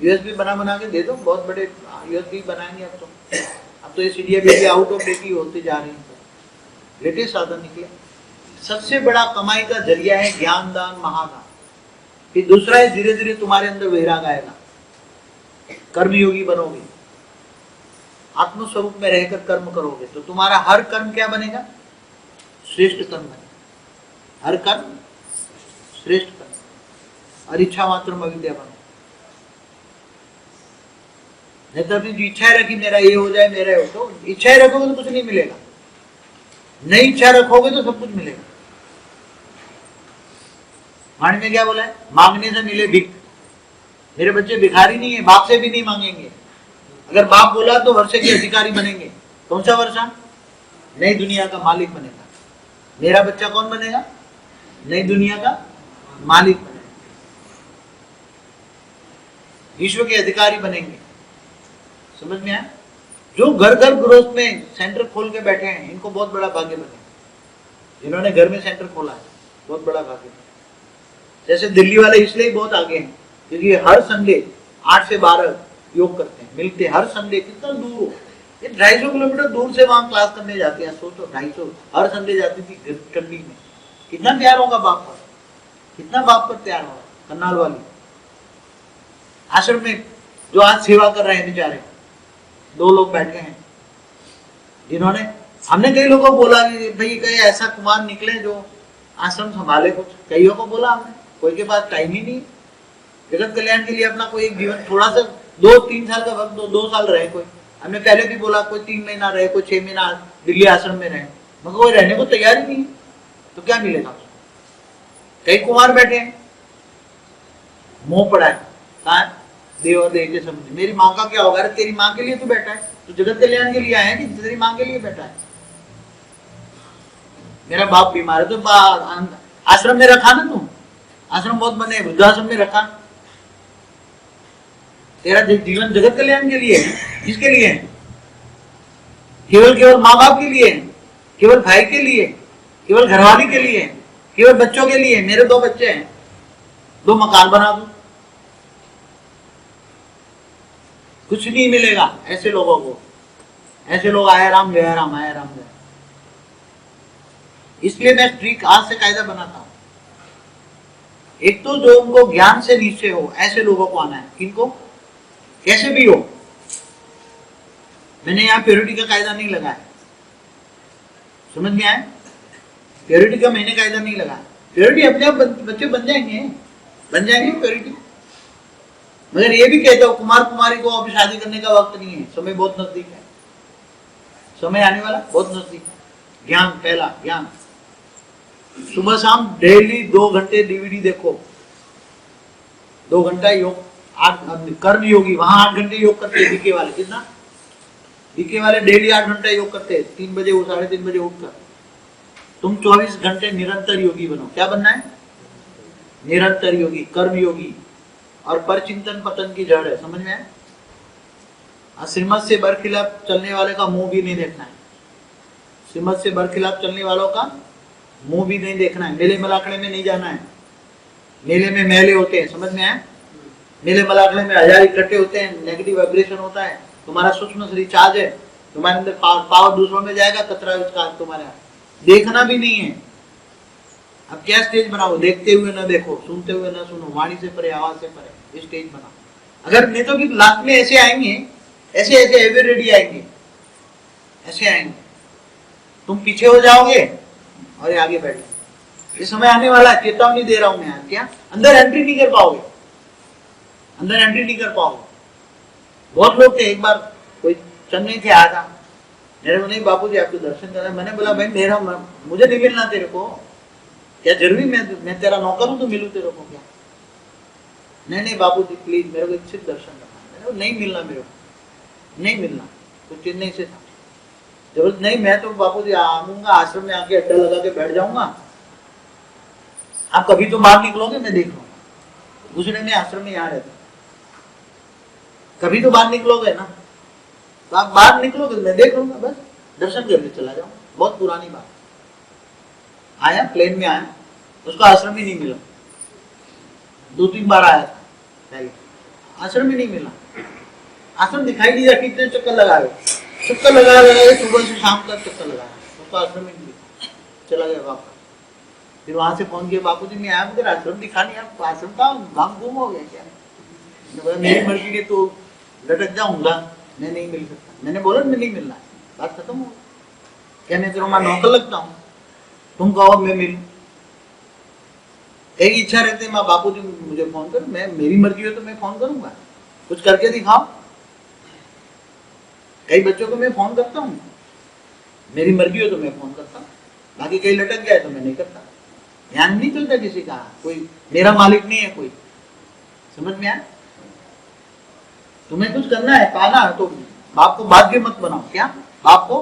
यूएसबी बना के दे दो, बहुत बड़े यूएसबी बनाएंगे। अब तो ये सीढ़ियां भी आउट ऑफ डेट होते जा रही हैं, लेटेस्ट साधन निकले। सबसे बड़ा कमाई का जरिया है ज्ञान दान, महादान। फिर दूसरा है, धीरे धीरे तुम्हारे अंदर वैराग आएगा, कर्मयोगी बनोगे। आत्मस्वरूप में रहकर कर्म करोगे तो तुम्हारा हर कर्म क्या बनेगा? श्रेष्ठ कर्म बनेगा। हर कर्म श्रेष्ठ कर्म। और इच्छा मात्र अविद्या बनो। नहीं तो अपनी जो इच्छाएं रखी मेरा ये हो जाए, मेरा हो, तो इच्छाएं रखोगे तो कुछ नहीं मिलेगा। नहीं इच्छा रखोगे तो सब कुछ मिलेगा। वाणी में क्या बोला है? मांगने से मिले भिख। मेरे बच्चे भिखारी नहीं है, बाप से भी नहीं मांगेंगे। अगर बाप बोला तो वर्षे के अधिकारी बनेंगे। कौन सा वर्षा? नई दुनिया का मालिक बनेगा। मेरा बच्चा कौन बनेगा? नई दुनिया का मालिक बनेगा, विश्व के अधिकारी बनेंगे। समझ में आया? जो घर घर गृहस्थ में सेंटर खोल के बैठे हैं इनको बहुत बड़ा भाग्य बने। जिन्होंने घर में सेंटर खोला है बहुत बड़ा भाग्य बने। जैसे दिल्ली वाले इसलिए बहुत आगे हैं क्योंकि हर संडे 8 से 12 योग करते हैं, मिलते हैं हर संडे। कितना दूर हो, ये 250 किलोमीटर दूर से वहां क्लास करने जाते हैं। सोचो 250 हर संडे जाती थी ठंडी में। कितना प्यार होगा बाप पर, कितना बाप पर प्यार होगा। करनाल वाली आश्रम में जो आज सेवा कर रहे हैं बेचारे 2 लोग बैठे हैं जिन्होंने, हमने कई लोगों को बोला कि भाई कहीं ऐसा कुमार निकले जो आश्रम संभाले। कुछ कईयों को बोला हमने, कोई के पास टाइम ही नहीं। जगत कल्याण के लिए अपना कोई एक जीवन थोड़ा सा 2-3 साल का वक्त 2 साल रहे। कोई हमने पहले भी बोला कोई 3 महीना रहे, कोई 6 महीना दिल्ली आश्रम में रहे, मगर कोई रहने को तैयार ही नहीं है। तो क्या मिलेगा? कई कुमार बैठे हैं, मोह पड़ा है। कहा देव और देव के समझ मेरी माँ का क्या होगा? अरे तेरी माँ के लिए तो बैठा है, तो जगत कल्याण के लिए आया है कि तेरी माँ के लिए बैठा है? मेरा बाप बीमार है तो आश्रम में रखा ना तुम। आश्रम बहुत बने, वृद्धाश्रम में रखा। तेरा जीवन जगत कल्याण के लिए है। किसके लिए है? केवल माँ बाप के लिए है, केवल भाई के लिए, केवल घरवाली के लिए, केवल बच्चों के लिए। मेरे 2 बच्चे हैं, 2 मकान बना दूं, कुछ नहीं मिलेगा ऐसे लोगों को। ऐसे लोग आया राम गया राम, आया राम गया। इसलिए मैं स्ट्रिक्ट आज से कायदा बनाता हूं। एक तो जो उनको ज्ञान से नीचे हो ऐसे लोगों को आना है। किनको? कैसे भी हो। मैंने यहाँ प्योरिटी का कायदा नहीं लगाया, समझ में आया? प्योरिटी का मैंने कायदा नहीं लगाया। प्योरिटी अपने आप बच्चे बन जाएंगे प्योरिटी। मगर ये भी कहता हूं कुमार कुमारी को अभी शादी करने का वक्त नहीं है, समय बहुत नजदीक है। समय आने वाला बहुत नजदीक है। ज्ञान, पहला ज्ञान। सुबह शाम डेली 2 घंटे डीवीडी देखो, 2 घंटा योग। 8 कर्म योगी वहां 8 घंटे योग करते हैं। डीके वाले कितना? डीके वाले डेली 8 घंटा योग करते हैं। 3 बजे 3:30 बजे उठकर। तुम 24 घंटे निरंतर योगी बनो। क्या बनना है? निरंतर योगी, कर्म योगी। और परचिंतन पतन की जड़ है, समझ में आया? श्रीमत से बरखिलाफ चलने वाले का मुंह भी नहीं देखना है। श्रीमत से बरखिलाफ चलने वालों का मुंह भी नहीं देखना है। मेले मलाखड़े में नहीं जाना है। मेले में मेले होते हैं, समझ में आया? मेले मलाखड़े में 1000 इकट्ठे होते हैं, नेगेटिव वाइब्रेशन होता है। तुम्हारा सूक्ष्म शरीर चार्ज है, तुम्हारे अंदर पावर दूसरों में जाएगा, कचरा तुम्हारे देखना भी नहीं है। अब क्या स्टेज बनाओ? देखते हुए ना देखो, सुनते हुए ना सुनो, वाणी से परे, आवाज से परे, ये स्टेज बनाओ। अगर नहीं तो लास्ट में ऐसे आएंगे, ऐसे एवर रेडी आएंगे, ऐसे आएंगे। तुम पीछे हो जाओगे और ये आगे बैठे। ये समय आने वाला है, चेतावनी दे रहा हूं मैं। क्या अंदर एंट्री नहीं कर पाओगे, अंदर एंट्री नहीं कर पाओगे। बहुत लोग थे, एक बार कोई चेन्नई से आया था मेरे को, नहीं बापू जी आपके दर्शन कर रहे। मैंने बोला भाई मुझे नहीं मिलना तेरे को, क्या जरूरी मैं तेरा नौकर हूं तो मिलूं तेरे को क्या? नहीं बापू जी प्लीज मेरे को सिर्फ दर्शन करना। नहीं मिलना, मेरे को नहीं मिलना। तो चेन्नई से था, जरूरत नहीं, मैं तो बापू जी आऊंगा, आश्रम में आके अड्डा लगा के बैठ जाऊंगा, आप कभी तो बाहर निकलोगे, मैं देख लूंगा। दूसरे में आश्रम में यहाँ रहता, कभी तो बाहर निकलोगे ना, तो आप बाहर निकलोगे मैं देख लूंगा, बस दर्शन करके चला जाऊंगा। बहुत पुरानी बात। आया प्लेन में आया, उसका आश्रम ही नहीं मिला। 2-3 बार आया था पहले, आश्रम ही नहीं मिला। आश्रम दिखाई नहीं दिया। कितने चक्कर लगा के सुबह से शाम तक चक्कर लगाया, उसका आश्रम ही नहीं दिखा। चला गया वापस। फिर वहां से फोन किया, बापू जी मैं आया, मुझे आश्रम दिखा नहीं। आप आश्रम का हम गुम हो गया क्या? मेरी मर्जी ने तो लटक जाऊंगा, मैं नहीं मिल सकता। मैंने बोला मैं नहीं मिलना है, बात खत्म हो। क्या मैं तेरा नौकर लगता हूँ तुम कहो मैं मिलूं? एक इच्छा रहती है माँ बापू जी मुझे फोन कर, मैं मेरी मर्जी हो तो मैं फोन करूंगा, कुछ करके दिखाओ। कई बच्चों को मैं फोन करता हूँ, मेरी मर्जी हो तो मैं फोन करता हूँ, बाकी कहीं लटक गया तो मैं नहीं करता। ध्यान नहीं चलता किसी का, कोई मेरा मालिक नहीं है कोई। समझ में आया? तुम्हें कुछ करना है, पाना है तो बाप को बाध्य मत बनाओ। क्या? बाप को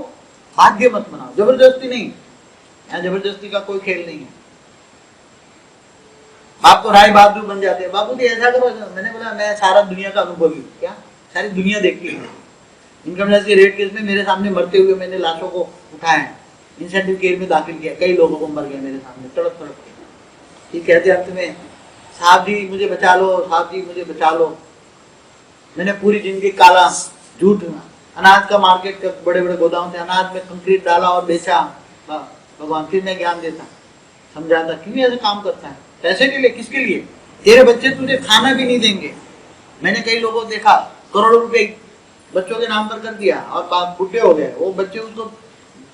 बाध्य मत बनाओ, जबरदस्ती नहीं। यहाँ जबरदस्ती का कोई खेल नहीं है। बाप को राय बहादुर बन जाते हैं, बापू जी ऐसा करो। मैंने बोला मैं सारा दुनिया का अनुभवी हूँ। क्या? सारी दुनिया देखी है। इनकम टैक्स के रेट केस में मेरे सामने मरते हुए मैंने लाशों को उठाया है, इंसेंटिव केयर में दाखिल किया, कई लोगों को मर गए मेरे सामने तड़प तड़प के। ये कहते अंत में साहब जी मुझे बचा लो, साहब जी मुझे बचा लो। मैंने पूरी जिंदगी काला झूठ, अनाज का मार्केट का बड़े बड़े गोदाम से अनाज में कंक्रीट डाला और बेचा। भगवान फिर मैं ज्ञान देता, समझाता क्यों ऐसे काम करता है, पैसे के लिए, किसके लिए? तेरे बच्चे तुझे खाना भी नहीं देंगे। मैंने कई लोगों को देखा करोड़ों रुपए बच्चों के नाम पर कर दिया और बाप बुढ़े हो गए, वो बच्चे उसको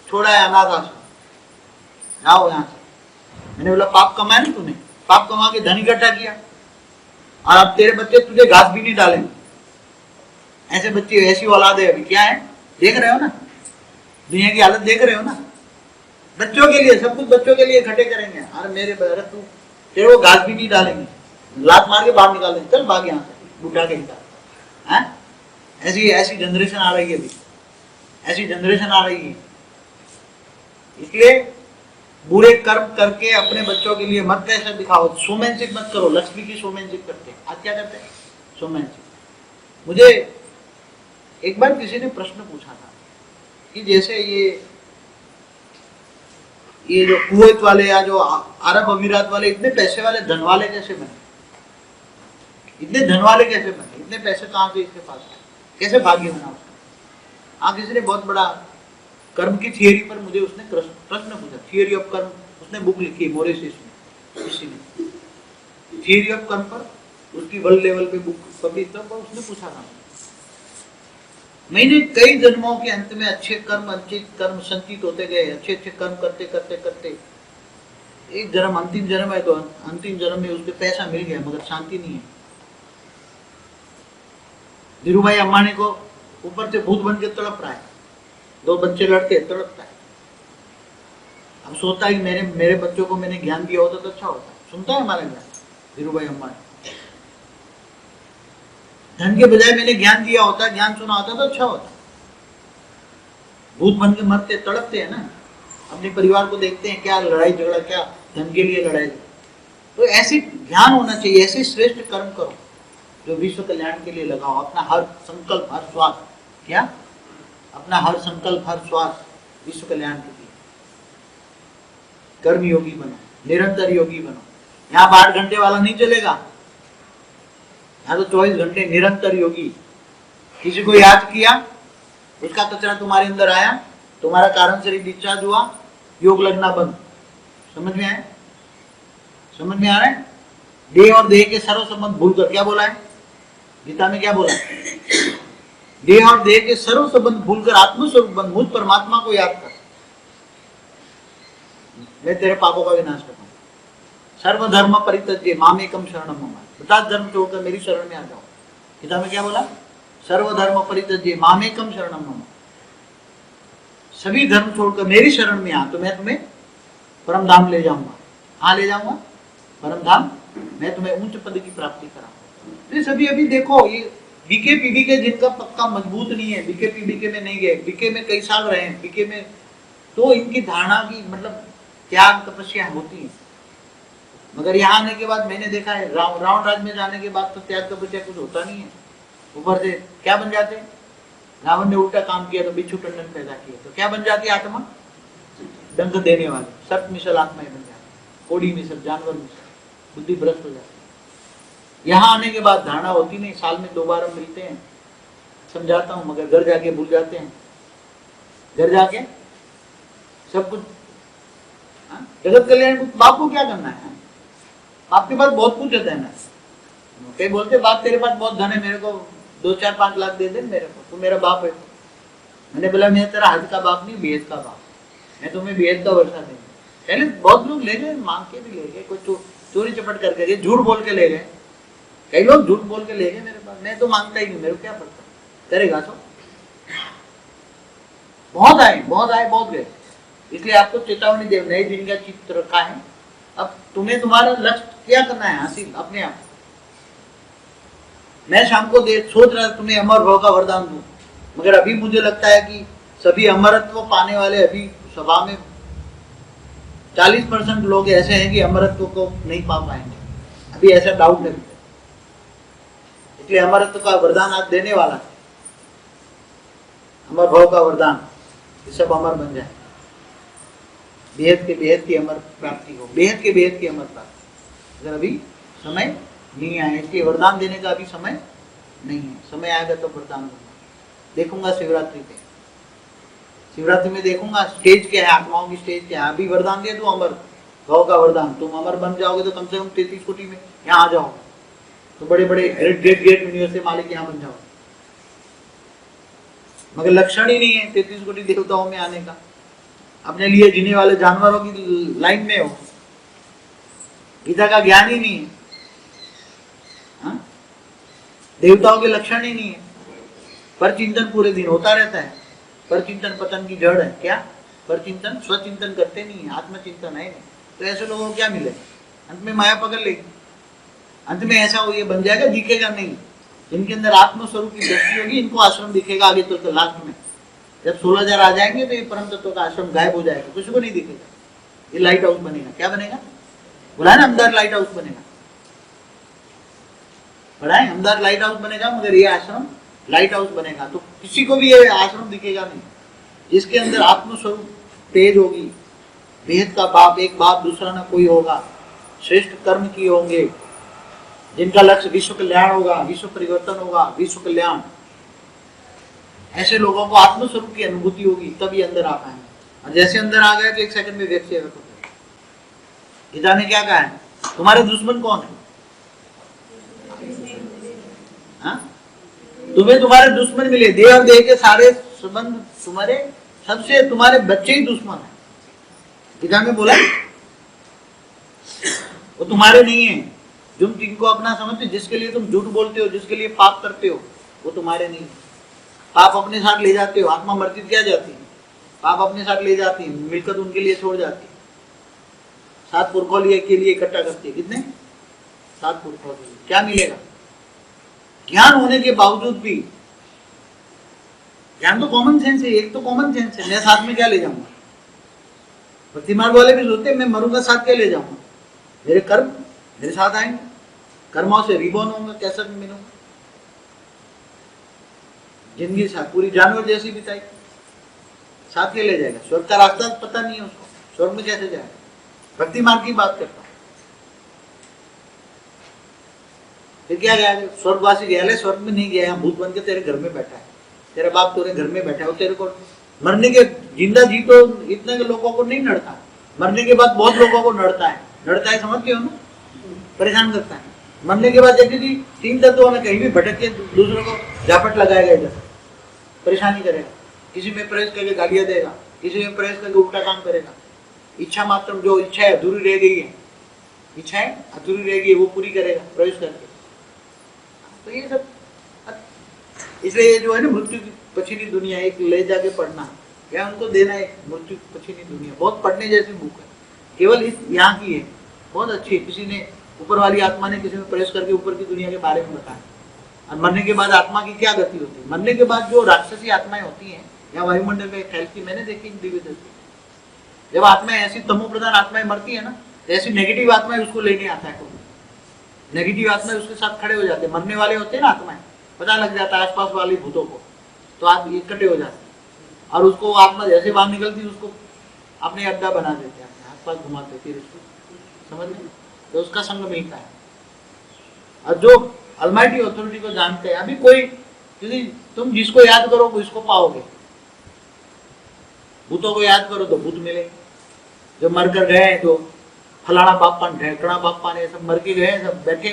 छोड़ा है अनाथ आश्रम, आओ यहाँ से। मैंने बोला पाप कमाया ना तूने, पाप कमा के धन इकट्ठा किया और अब तेरे बच्चे तुझे घास भी नहीं डालेंगे। ऐसे बच्चे, ऐसी औलाद है अभी। क्या है? देख रहे हो ना दुनिया की हालत, देख रहे हो ना। बच्चों के लिए सब कुछ बच्चों के लिए इकट्ठे करेंगे। अरे मेरे तू तेरे को घास भी नहीं डालेंगे, लात मार के बाहर निकाल देंगे, चल भाग यहाँ से बुढ़ा के निकाल। ऐसी ऐसी जनरेशन आ रही है अभी, ऐसी जनरेशन आ रही है। इसलिए बुरे कर्म करके अपने बच्चों के लिए मत पैसा दिखाओ, शोमैनशिप मत करो। लक्ष्मी की शोमैनशिप करते हैं, आज क्या करते हैं? शोमैनशिप। मुझे एक बार किसी ने प्रश्न पूछा था कि जैसे ये जो कुवैत वाले या जो अरब अमीरात वाले इतने पैसे वाले धन वाले कैसे बने, इतने धन वाले कैसे बने, इतने पैसे कहाँ से इसके पास आए, कैसे भाग्य बना उसका? किसी ने बहुत बड़ा कर्म की थियरी पर मुझे उसने प्रश्न पूछा, थियरी ऑफ कर्म, उसने बुक लिखी है मोरेसिस में, किसी ने थियरी ऑफ कर्म पर उसकी वर्ल्ड लेवल पे बुक पब्लिश, तब उसने पूछा था मैंने कई जन्मों के अंत में अच्छे कर्म संचित होते गए, अच्छे अच्छे कर्म करते करते करते एक जन्म अंतिम जन्म है तो अंतिम जन्म में उसको पैसा मिल गया मगर शांति नहीं है। धीरूभाई अंबानी को ऊपर से भूत बन के तड़प रहा है, 2 बच्चे लड़के तड़पता है। अब सोचता है कि मेरे बच्चों को मैंने ज्ञान दिया होता तो अच्छा होता। सुनता है हमारा ज्ञान धीरूभाई अंबानी, धन के बजाय मैंने ज्ञान दिया होता, ज्ञान सुना होता तो अच्छा होता। भूत बन के मरते तड़पते हैं ना, अपने परिवार को देखते हैं, क्या लड़ाई झगड़ा, क्या धन के लिए लड़ाई। तो ऐसे ज्ञान होना चाहिए, ऐसे श्रेष्ठ कर्म करो जो विश्व कल्याण के लिए लगाओ। अपना हर संकल्प, हर श्वास, क्या अपना हर संकल्प, हर श्वास विश्व कल्याण के लिए। कर्म योगी बनो, निरंतर योगी बनो। यहाँ 8 घंटे वाला नहीं चलेगा, यहाँ तो 24 घंटे निरंतर योगी। किसी को याद किया, उसका कचरा तुम्हारे अंदर आया, तुम्हारा कारण शरीर डिस्चार्ज हुआ, योग लगना बंद। समझ में आया? समझ में आ रहा है? देह और देह के सर्व संबंध भूलकर, क्या बोला है गीता में, क्या बोला है? देह और देह के सर्व संबंध भूलकर आत्मस्वरूप बन, मुझ परमात्मा को याद कर, मैं तेरे पापों का विनाश करता हूं। सर्वधर्म परित्यज्य मामेकम शरणम मम, बता धर्म छोड़कर मेरी शरण में आ जाओ। गीता में क्या बोला? सर्वधर्म परित्यज्य मामेकम शरणम मम, सभी धर्म छोड़कर मेरी शरण में आ तो मैं तुम्हें परम धाम ले जाऊंगा। हाँ ले जाऊंगा परम धाम, मैं तुम्हें उच्च पद की प्राप्ति कराऊंगा। तो सभी अभी देखो, ये बीके पीबीके जिनका पक्का मजबूत नहीं है, बीके पीबीके में नहीं गए, बीके में कई साल रहे हैं, बीके में, तो इनकी धारणा की मतलब त्याग तपस्या होती है। मगर यहाँ आने के बाद मैंने देखा है, रावण राज में जाने के बाद तो त्याग तपस्या कुछ होता नहीं है। ऊपर से क्या बन जाते हैं? रावण ने उल्टा काम किया तो बिच्छू टंडन पैदा किया, तो क्या बन जाती है आत्मा? डंक देने वाले, सर्प मिसल आत्माएं बन जाती, कोड़ी मिसल, जानवर मिसल, बुद्धि भ्रष्ट हो जाती है। यहाँ आने के बाद धारणा होती नहीं, साल में 2 बार हम मिलते हैं, समझाता हूँ, मगर घर जाके भूल जाते हैं। घर जाके सब कुछ जगत कल्याण, बाप को क्या करना है? आपके पास बहुत कुछ है देना। कई बोलते बाप तेरे पास बहुत धन है, मेरे को 2-4-5 लाख दे दे मेरे को, तू मेरा बाप है। मैंने बोला मैं तेरा हज का बाप नहीं, बेहद का बाप, मैं तुम्हें बेहद का वर्षा दूंगा। पहले बहुत लोग ले गए, मांग के भी ले गए, कोई चोरी चपट करके, झूठ बोल के ले गए, कई लोग झूठ बोल के ले गए मेरे पास। मैं तो मांगता ही नहीं, मेरे को क्या पड़ता, करेगा तो। बहुत आए बहुत गए। इसलिए आपको चेतावनी दे, नए दिन का चित्र रखा है। अब तुम्हें तुम्हारा लक्ष्य क्या करना है हासिल अपने आप। मैं शाम को सोच रहा तुम्हें अमर भाव का वरदान दूं, मगर अभी मुझे लगता है कि सभी अमरत्व पाने वाले अभी सभा में 40% लोग ऐसे हैं कि अमरत्व को नहीं पा पाएंगे, अभी ऐसा डाउट है। इसलिए अमरत्व का वरदान आज देने वाला है, अमर भाव का वरदान, ये सब अमर बन जाए, बेहद की अमर प्राप्ति हो, बेहद की अमर प्राप्ति। अगर अभी समय नहीं आया, इसलिए वरदान देने का अभी समय नहीं है, समय आएगा तो वरदान दूंगा। देखूंगा शिवरात्रि पे, शिवरात्रि में देखूंगा स्टेज क्या है, आत्माओं की स्टेज क्या है। अभी वरदान दे दो अमर भाव का वरदान, तुम अमर बन जाओगे तो कम से कम 33 कोटि में यहाँ आ जाओगे, तो बड़े बड़े ग्रेट यूनिवर्सिटी मालिक यहाँ बन जाओगे। मगर लक्षण ही नहीं है 33 कोटि देवताओं में आने का, अपने लिए जीने वाले जानवरों की लाइन में हो, गीता का ज्ञान ही नहीं है, हाँ? देवताओं के लक्षण ही नहीं है। पर चिंतन पूरे दिन होता रहता है, पर चिंतन पतन की जड़ है। क्या पर चिंतन, स्वचिंतन करते नहीं है, आत्मचिंतन है नहीं। तो ऐसे लोगों को क्या मिले, अंत में माया पकड़ लेगी, अंत में ऐसा हो ये बन जाएगा, दिखेगा नहीं। जिनके अंदर आत्मस्वरूप की दृष्टि होगी इनको आश्रम दिखेगा आगे चलकर, लास्ट में जब 16,000 आ जाएंगे तो ये परम तत्व का आश्रम गायब हो जाएगा, कुछ को नहीं दिखेगा। ये लाइट हाउस बनेगा। क्या बनेगा, बोला है ना, अमदार लाइट हाउस बनेगा, बड़ा है अमदार लाइट हाउस बनेगा, मगर ये आश्रम लाइट हाउस बनेगा। तो किसी को भी ये आश्रम दिखेगा नहीं, जिसके अंदर आत्मस्वरूप तेज होगी, बेहद का बाप, एक बाप दूसरा ना कोई होगा, श्रेष्ठ कर्म किए होंगे, जिनका लक्ष्य विश्व कल्याण होगा, विश्व परिवर्तन होगा, विश्व कल्याण, ऐसे लोगों को आत्मस्वरूप की अनुभूति होगी, तब ये अंदर आ पाएंगे। और जैसे अंदर आ गए तो एक सेकंड में व्यक्ति हो गया। गीता ने क्या कहा है, तुम्हारे दुश्मन कौन है? हाँ? तुम्हें तुम्हारे दुश्मन मिले, देह और देह के सारे संबंध तुम्हारे, सबसे तुम्हारे बच्चे ही दुश्मन है। गीता में बोला वो तुम्हारे नहीं है, तुम जिनको अपना समझते, जिसके लिए तुम झूठ बोलते हो, जिसके लिए पाप करते हो, वो तुम्हारे नहीं है। पाप अपने साथ ले जाते हो, आत्मा मरती क्या जाती है, पाप अपने साथ ले जाती है, मिलकत उनके लिए छोड़ जाती है, 7 पुरखों के लिए इकट्ठा करती है। कितने? 7 पुरखों के लिए। क्या मिलेगा? ज्ञान होने के बावजूद भी, ज्ञान तो कॉमन सेंस है, एक तो कॉमन सेंस है, मैं साथ में क्या ले जाऊंगा? भक्ति मार्ग वाले भी सोचते हैं मैं मरूंगा साथ क्या ले जाऊंगा, मेरे कर्म मेरे साथ आएंगे, कर्मों से रिबॉर्न होऊंगा, कैसा भी मिलूंगा, जिंदगी साथ पूरी जानवर जैसी बिताई, साथ के ले जाएगा। स्वर्ग का रास्ता पता नहीं है उसको, स्वर्ग में कैसे जाएगा? भक्ति मार्ग की बात करता हूं। फिर क्या गया, स्वर्गवासी गया, स्वर्ग में नहीं गया, भूत बन के तेरे घर में बैठा है, तेरा बाप तेरे घर में बैठा है, वो तेरे को मरने के, जिंदा जी तो इतने लोगों को नहीं नड़ता, मरने के बाद बहुत लोगों को नड़ता है, समझते हो ना, परेशान करता है। मरने के बाद जैसे कि 3 तत्वों में कहीं भी भटक के दूसरों को झापट लगाएगा, इधर परेशानी करेगा, किसी में प्रवेश करके गालियां देगा, किसी में प्रवेश करके उल्टा काम करेगा। इच्छा मात्र, जो इच्छा है अधूरी रह गई है, इच्छा है अधूरी रह गई है, वो पूरी करेगा प्रवेश करके। तो ये सब, इसलिए ये जो है ना, मृत्यु की पछीनी दुनिया, एक ले जाके पढ़ना या उनको देना है, मृत्यु की पछीनी दुनिया बहुत पढ़ने जैसी बुक है, केवल इस यहाँ की है, बहुत अच्छी है। किसी ने, ऊपर वाली आत्मा ने किसी में प्रवेश करके ऊपर की दुनिया के बारे में बताया। और मरने के बाद आत्मा की क्या गति होती है, मरने के बाद जो राक्षसी आत्माएं होती हैं या वायुमंडल में फैलती, मैंने देखी दिव्य दृष्टि, जब आत्माएं ऐसी तमो प्रधान आत्माएं मरती है ना, ऐसी नेगेटिव आत्माएं उसको लेने आता है, नेगेटिव आत्माएं उसके साथ खड़े हो जाते हैं। मरने वाले होते हैं ना आत्माएं, पता लग जाता है आसपास वाले भूतों को, तो आप इकट्ठे हो जाते हैं और उसको आत्मा जैसे बाहर निकलती है उसको अपने अड्डा बना देते हैं, आसपास घुमाते, फिर उसको समझ में, तो उसका संग मिलता है। और जो अलमाइटी अथॉरिटी को जानते हैं, अभी कोई, क्योंकि तुम जिसको याद करो वो इसको पाओगे, भूतों को याद करो तो भूत मिलेंगे, जो मर कर गए तो फलाना बापा ढेकड़ा बापा ने सब मर के गए, सब बैठे,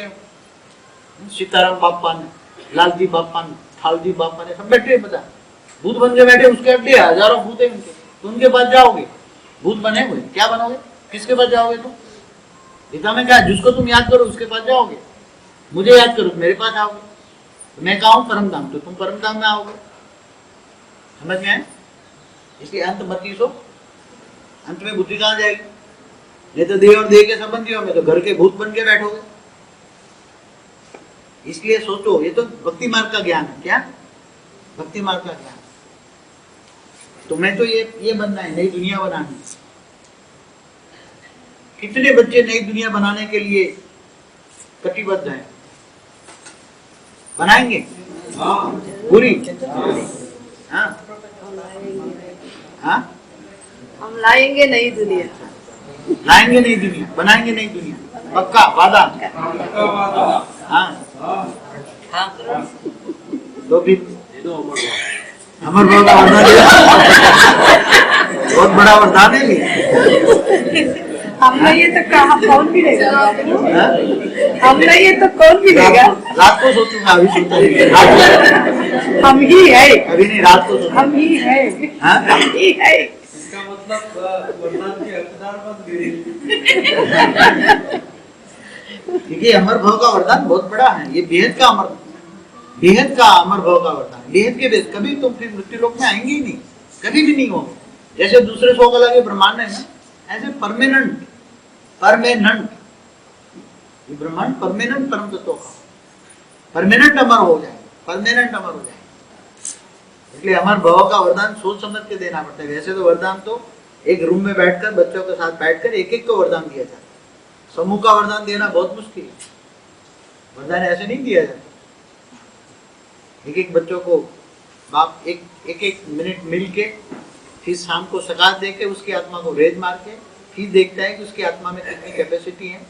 सीताराम बापा ने लालजी बापा, थालजी बापा ने सब बैठे बता, भूत बन के बैठे, उसके अड्डे हजारों भूत है उनके, तो उनके पास जाओगे, भूत बने हुए क्या बनोगे, किसके पास जाओगे तुम? गीता में क्या, जिसको तुम याद करो उसके पास जाओगे, मुझे याद करो मेरे पास आओगे, तो मैं कहा हूं परम धाम, तो तुम परम धाम में आओगे। समझ में आए? इसलिए अंत मत सो, अंत में बुद्धि कहां जाएगी? नहीं तो देह और देह के संबंधियों में तो घर के भूत बन के बैठोगे। इसलिए सोचो, ये तो भक्ति मार्ग का ज्ञान है। क्या भक्ति मार्ग का ज्ञान? तुम्हें तो ये बनना है, नई दुनिया बनानी। कितने बच्चे नई दुनिया बनाने के लिए कटिबद्ध हैं? बनाएंगे पूरी? हाँ हाँ, हम लाएंगे नई दुनिया, लाएंगे नई दुनिया, बनाएंगे नई दुनिया, पक्का वादा। हाँ तो फिर अमर भाव का वरदान दिया, बहुत बड़ा वरदान है ये। हमने ये तो कहा, कौन भी लेगा? हमने ये तो कौन भी लेगा? रात को सोचूंगा, अभी सोचा नहीं। हम ही है, अभी नहीं, रात को सोचूंगा। हम ही है, हाँ? हम ही है। इसका मतलब वरदान के हकदार बन गए। देखिए अमर भाव का वरदान बहुत बड़ा है, ये बेहद का अमर भाव का वरदान, बेहद के बेहद। कभी तुम फिर मृत्यु लोक में आएंगे ही नहीं, कभी भी नहीं होंगे। जैसे दूसरे 100 कला के ब्रह्मांड है ना, ऐसे परमानेंट ये ब्रह्मांड परमानेंट परम तत्व का परमानेंट अमर हो जाए, परमानेंट अमर हो जाए। इसलिए अमर भाव का वरदान सोच समझ के देना पड़ता है। वैसे तो वरदान तो एक रूम में बैठकर, बच्चों के साथ बैठकर एक एक को वरदान दिया जाता है। समूह का वरदान देना बहुत मुश्किल है। वरदान ऐसे नहीं दिया जाता। एक एक बच्चों को बाप एक मिनट मिल के, फिर शाम को सकाश दे के उसकी आत्मा को रेज मार के, फिर देखता है कि उसकी आत्मा में कितनी कैपेसिटी है,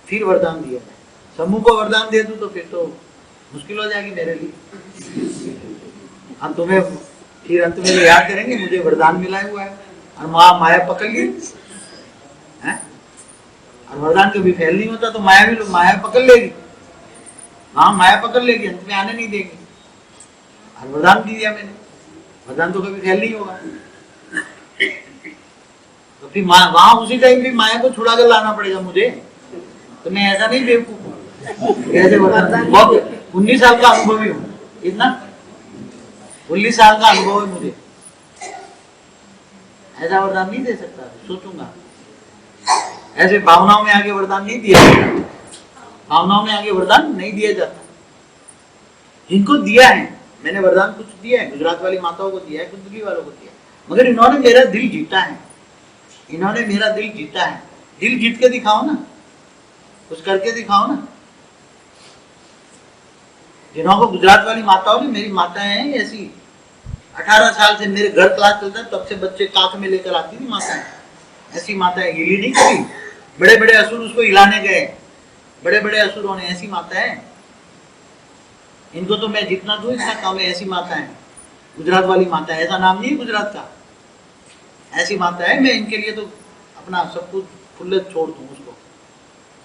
फिर वरदान दिया जाए। समूह को वरदान दे दूं तो फिर तो मुश्किल हो जाएगी मेरे लिए। हम तुम्हें फिर अंत में याद करेंगे मुझे वरदान मिला हुआ है, और माया पकड़ ली है, और वरदान कभी फेल नहीं होता तो माया पकड़ लेगी। हाँ, माया पकड़ लेगी, अंत में आने नहीं देगी। और वरदान दिया मैंने, वरदान तो कभी फेल नहीं होगा। तो फिर वहां उसी टाइम भी माया को छुड़ा कर लाना पड़ेगा मुझे। तो मैं ऐसा नहीं बेवकूफ हूँ कैसे वरदान, बहुत 19 साल का अनुभवी हूँ, इतना 19 साल का अनुभव है मुझे। ऐसा वरदान नहीं दे सकता, सोचूंगा। ऐसे भावनाओं में आगे वरदान नहीं दिया जाता, भावनाओं में आगे वरदान नहीं दिया जाता। जिनको दिया है मैंने वरदान, कुछ दिया है, गुजरात वाली माताओं को दिया है, कुंडली वालों को दिया है, मगर इन्होंने मेरा दिल जीता है, इन्होंने मेरा दिल जीता है। दिल जीत के दिखाओ ना, कुछ करके दिखाओ ना। जिन्होंने गुजरात वाली माताओं ने, मेरी माताएं हैं ऐसी, 18 साल से मेरे घर क्लास चलता है तब से बच्चे काख में लेकर आती थी माताएं। ऐसी माताएं हिली नहीं करी, बड़े बड़े असुर उसको हिलाने गए, बड़े बड़े असुरों ने। ऐसी माताएं, इनको तो मैं जितना दूं इतना कम है। ऐसी माता है गुजरात वाली माता है, ऐसा नाम नहीं है गुजरात का, ऐसी माता है। मैं इनके लिए तो अपना सब कुछ खुले छोड़ दूं उसको,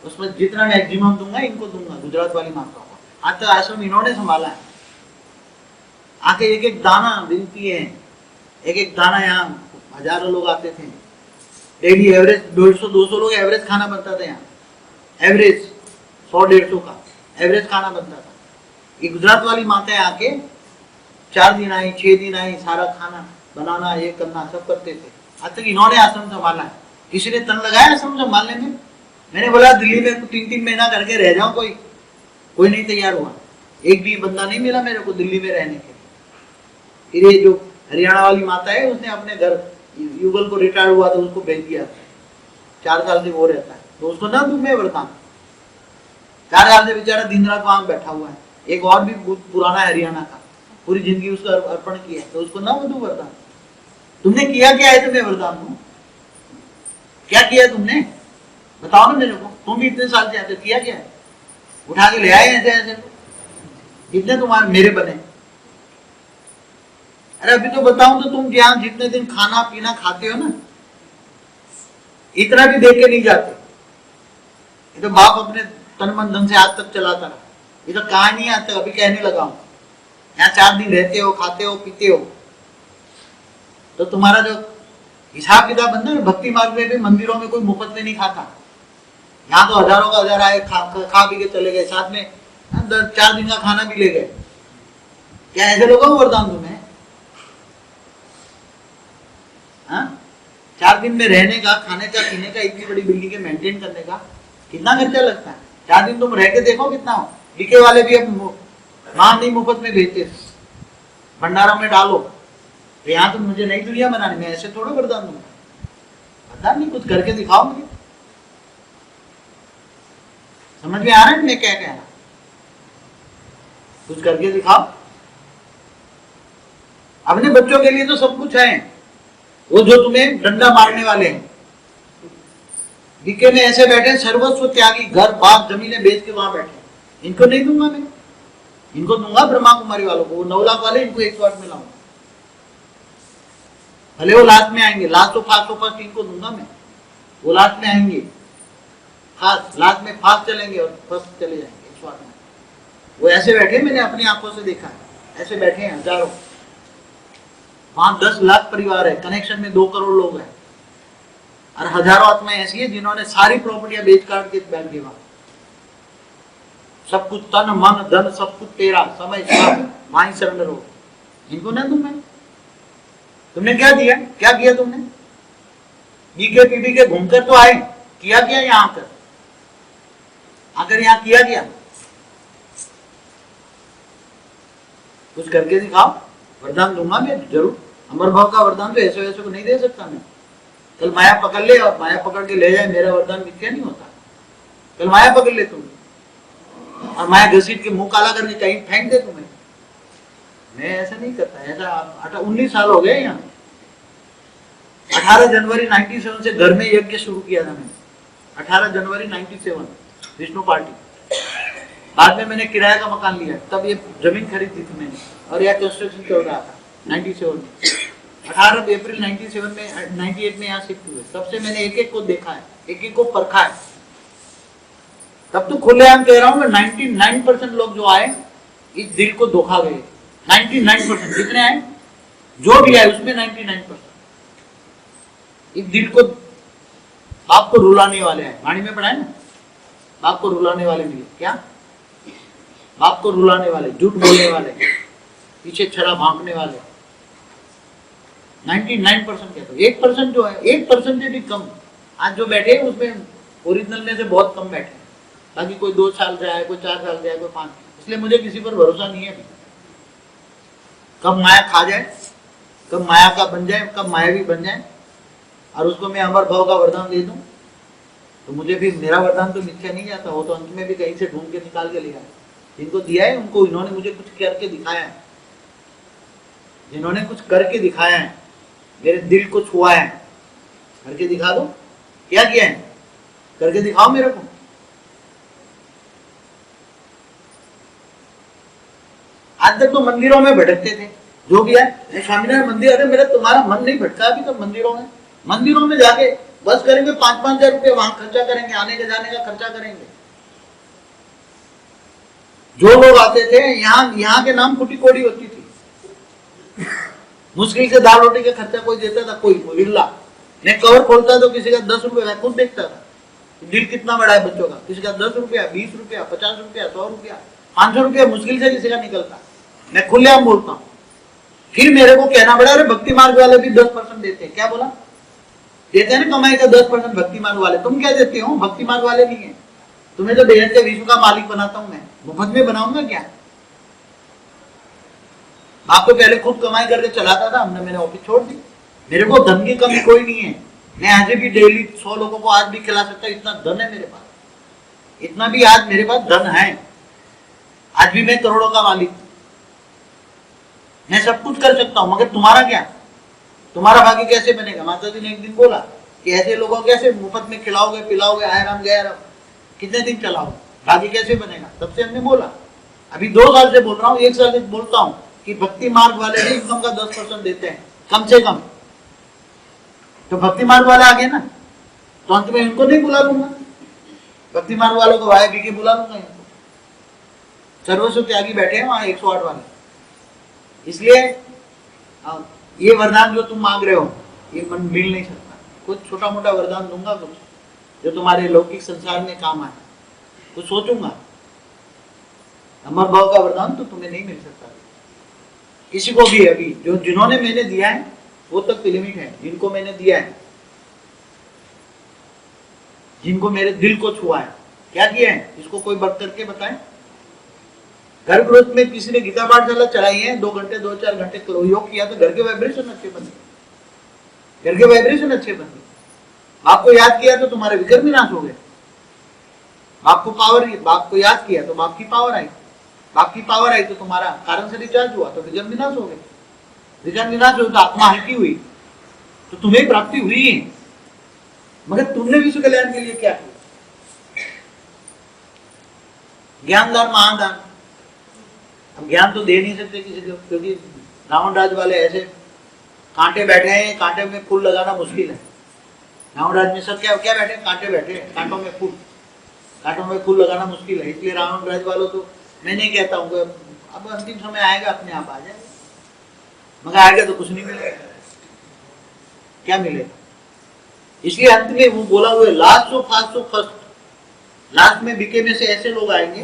उसमें जितना मैक्सिमम दूंगा इनको दूंगा, गुजरात वाली माताओं को। आज तक आश्रम इन्होंने संभाला है। आके एक एक दाना बिनती है, एक एक दाना। यहाँ हजारों लोग आते थे डेली, एवरेज 150-200 लोग एवरेज खाना बनता था यहाँ, एवरेज 100-150 का एवरेज खाना बनता था। ये गुजरात वाली माताएं आके 4 दिन आई, 6 दिन आई, सारा खाना बनाना, ये करना सब करते थे। आज तक इन्होंने आश्रम संभाला है। किसी ने तन लगाया आश्रम संभालने में? मैंने बोला दिल्ली में 3-3 महीना करके रह जाऊं, कोई नहीं तैयार हुआ। एक भी बंदा नहीं मिला मेरे को दिल्ली में रहने के लिए। फिर ये जो हरियाणा वाली माता है, उसने अपने घर युगल को रिटायर हुआ तो उसको भेज दिया, 4 साल से वो रहता है, तो उसको ना दूं मैं वरदान। 4 साल से बेचारा दिन रात वहां बैठा हुआ है। एक और भी पुराना हरियाणा का, पूरी जिंदगी उसका अर्पण किया है, तो उसको ना दूं वरदान। तुमने किया क्या है तो मैं वरदान दूं? क्या किया तुमने, बताओ ना मेरे को। तुम भी इतने साल से आते, किया क्या है? उठा के ले आए ऐसे ऐसे, कितने तुम्हारे मेरे बने? अरे अभी तो बताऊं तो तुम यहाँ जितने दिन खाना पीना खाते हो ना, इतना भी देख के नहीं जाते। ये तो बाप अपने तन मन धन से आज तक चलाता रहा, ये तो कहा नहीं आता, अभी कहने लगा हूं। यहाँ 4 दिन रहते हो, खाते हो, पीते हो, तो तुम्हारा जो हिसाब किताब बनता है ना, भक्ति मार्ग में भी मंदिरों में कोई मुफ्त में नहीं खाता। यहाँ तो हजारों का हजार आए, खा पी के चले गए, साथ में 4 दिन का खाना भी ले गए। क्या ऐसे लोगों को वरदान दूं मैं? 4 दिन में रहने का, खाने का, पीने का, इतनी बड़ी बिल्डिंग के मेंटेन करने का कितना खर्चा लगता है? 4 दिन तुम रह के देखो कितना हो। डीके वाले भी अब वहां नहीं मुफ्त में भेजते, भंडारों में डालो। तो यहाँ तो मुझे नई दुनिया बनानी, मैं ऐसे थोड़ा वरदान दूंगा। वरदान नहीं, कुछ करके दिखाओ मुझे। समझ में आ रहा है मैं क्या कह रहा? कुछ करके दिखाओ। अपने बच्चों के लिए तो सब कुछ है, वो जो तुम्हें डंडा मारने वाले हैं, डीके में ऐसे बैठे सर्वस्व त्यागी, घर बाग जमीनें बेच के वहां बैठे, इनको नहीं दूंगा मैं। इनको दूंगा ब्रह्मा कुमारी वालों को, वो 9 लाख वाले, इनको 1 वर्ष में लाऊंगा। भले वो लास्ट में आएंगे, लास्ट तो फर्स्ट इनको दूंगा मैं। वो लास्ट में आएंगे, लास्ट में फास्ट चलेंगे और फर्स्ट चले जाएंगे 1 वर्ष में। वो ऐसे बैठे, मैंने अपनी आंखों से देखा है, ऐसे बैठे हैं हजारों। वहां 10 लाख परिवार है, कनेक्शन में 2 करोड़ लोग हैं, और हजारों आत्माएं ऐसी है जिन्होंने सारी प्रॉपर्टियां बेच काट के बैठ गए वहां। सब कुछ, तन मन धन सब कुछ तेरा, समय सब वहीं सरेंडर हो। इनको ना दूं मैं? तुमने क्या दिया? क्या किया तुमने? बीके पीबी के घूमकर तो आए, किया क्या यहाँ आकर यहाँ किया क्या? कुछ करके दिखाओ। वरदान दूंगा मैं जरूर, अमर भाव का वरदान तो ऐसे वैसे को नहीं दे सकता मैं। कल माया पकड़ ले और माया पकड़ के ले जाए, मेरा वरदान मिथ्या नहीं होता। कल माया पकड़ ले तुम और माया घसीट के मुंह काला करके कहीं फेंक दे तुम्हें। मैं ऐसा नहीं करता। ऐसा 19 साल हो गए यहाँ। 18 जनवरी 97 से घर में यज्ञ शुरू किया था मैंने। 18 जनवरी 97 विष्णु पार्टी। बाद में मैंने किराए का मकान लिया, तब ये जमीन खरीदी थी मैंने, और यह कंस्ट्रक्शन चल रहा था 97 में। 18 अप्रैल 97 में 98 में यहाँ शिफ्ट हुए। तब से मैंने एक एक को देखा है, एक एक को परखा है। तब तो खुलेआम कह रहा हूँ मैं, 99% लोग जो आए इस दिल को धोखा गए। 99% जितने आए, जो भी आए उसमें 99% इस दिल को, बाप को रुलाने वाले हैं। वाणी में पढ़ा है ना, बाप को रुलाने वाले मिले। क्या? बाप को रुलाने वाले, झूठ बोलने वाले, पीछे छड़ा भांपने वाले। 99% कहते हो। 1% जो है, 1% से भी कम आज जो बैठे हैं उसमें ओरिजिनल में से बहुत कम बैठे हैं। बाकी कोई 2 साल से आए, कोई 4 साल से आए, कोई 5। इसलिए मुझे किसी पर भरोसा नहीं है। कब माया खा जाए, कब माया का बन जाए, कब मायावी बन जाए और उसको मैं अमर भाव का वरदान दे दूं, तो मुझे भी मेरा वरदान तो मिथ्या नहीं जाता। वो तो अंत में भी कहीं से ढूंढ के निकाल के लिया है। जिनको दिया है उनको, इन्होंने मुझे कुछ करके दिखाया है। जिन्होंने कुछ करके दिखाया है, मेरे दिल को छुआ है, करके दिखा दो। क्या किया है? करके दिखाओ मेरे को। आज तक तो मंदिरों में भटकते थे, जो भी है स्वामीनारायण मंदिर। अरे मेरा तुम्हारा मन नहीं भटका अभी तक मंदिरों में जाके बस करेंगे 5-5 हजार रुपये वहां खर्चा करेंगे, आने के जाने का खर्चा करेंगे। जो लोग आते थे यहाँ के नाम कुटी कोड़ी होती थी। मुश्किल से दाल रोटी का खर्चा कोई देता था, कोई विरला। मैं कवर खोलता तो किसी का 10 रुपये, मैं खुद देखता था दिल कितना बड़ा है बच्चों का। किसी का 10 रुपया, 20 रुपया, 50 रुपया, 100 रुपया, 500 रुपया मुश्किल से किसी का निकलता। मैं खुलेआम बोलता हूँ। फिर मेरे को कहना पड़ा, अरे भक्ति मार्ग वाले भी 10% देते हैं। क्या बोला? देते हैं ना कमाई का 10% भक्ति मार्ग वाले। तुम क्या देते हो? भक्ति मार्ग वाले नहीं है। तुम्हें तो बेहद के विश्व का मालिक बनाता हूं मैं, मुफ्त में बनाऊंगा क्या? आप तो पहले खुद कमाई करके चलाता था, हमने मैंने ऑफिस छोड़ दी। मेरे को धन की कमी कोई नहीं है। मैं आज भी डेली 100 लोगों को आज भी खिला सकता हूं, इतना धन है मेरे पास। इतना भी आज मेरे पास धन है। आज भी मैं करोड़ों का मालिक, मैं सब कुछ कर सकता हूं। मगर तुम्हारा क्या? तुम्हारा भाग्य कैसे बनेगा? माता जी ने एक दिन बोला कि ऐसे लोगों को कैसे मुफ्त में खिलाओगे, पिलाओगे, आए राम गया राम, कितने दिन चलाओगे? भाग्य कैसे बनेगा? तब से हमने बोला। अभी 2 साल से बोल रहा हूँ, 1 साल से बोलता हूँ कि भक्ति मार्ग वाले भी इनकम का 10% देते हैं कम से कम। तो भक्ति मार्ग वाला आ गया ना, तो अंत में इनको नहीं बुला लूंगा। भक्ति मार्ग वालों को आए भी के बुला लूंगा इनको। सर्वस्व त्यागी बैठे हैं वहां 108 वाले। इसलिए ये वरदान जो तुम मांग रहे हो ये मन मिल नहीं सकता। कुछ छोटा मोटा वरदान दूंगा, कुछ जो तुम्हारे लौकिक संसार में काम आए, कुछ सोचूंगा। अमर भाव का वरदान तो तुम्हें नहीं मिल सकता किसी को भी। अभी जो जिन्होंने मैंने दिया है वो तक लिमिट है। जिनको मैंने दिया है, जिनको मेरे दिल को छुआ है, क्या किया है इसको कोई बढ़ करके बताए। घर गृहस्थ में किसी ने गीता पाठशाला चलाई है, 2 घंटे 2-4 घंटे योग किया तो घर के वाइब्रेशन अच्छे बन गए, घर के वाइब्रेशन अच्छे बन गए। बाप को याद किया तो तुम्हारे विकर्म विनाश हो गए। बाप को पावर, बाप को याद किया तो बाप की पावर आई, बाप की पावर आई तो तुम्हारा कारण से रिचार्ज हुआ तो विकर्म विनाश हो गए। विकर्म विनाश हो तो आत्मा हल्की हुई तो तुम्हें प्राप्ति हुई है। मगर तुमने विश्व कल्याण के लिए क्या किया? ज्ञानदान महादान। अब ज्ञान तो दे नहीं सकते किसी को, क्योंकि रावण राज वाले ऐसे कांटे बैठे हैं, कांटे में फूल लगाना मुश्किल है। रावण राज में सब क्या क्या बैठे, कांटे बैठे हैं, कांटों में फूल, कांटों में फूल लगाना मुश्किल है। इसलिए रावण राज वालों तो मैं नहीं कहता हूँ अब अंतिम समय आएगा अपने आप आ जाएगा, मगर आएगा तो कुछ नहीं मिलेगा। क्या मिलेगा? इसलिए अंत में वो बोला हुआ last so fast so first. Last में बीके में से ऐसे लोग आएंगे,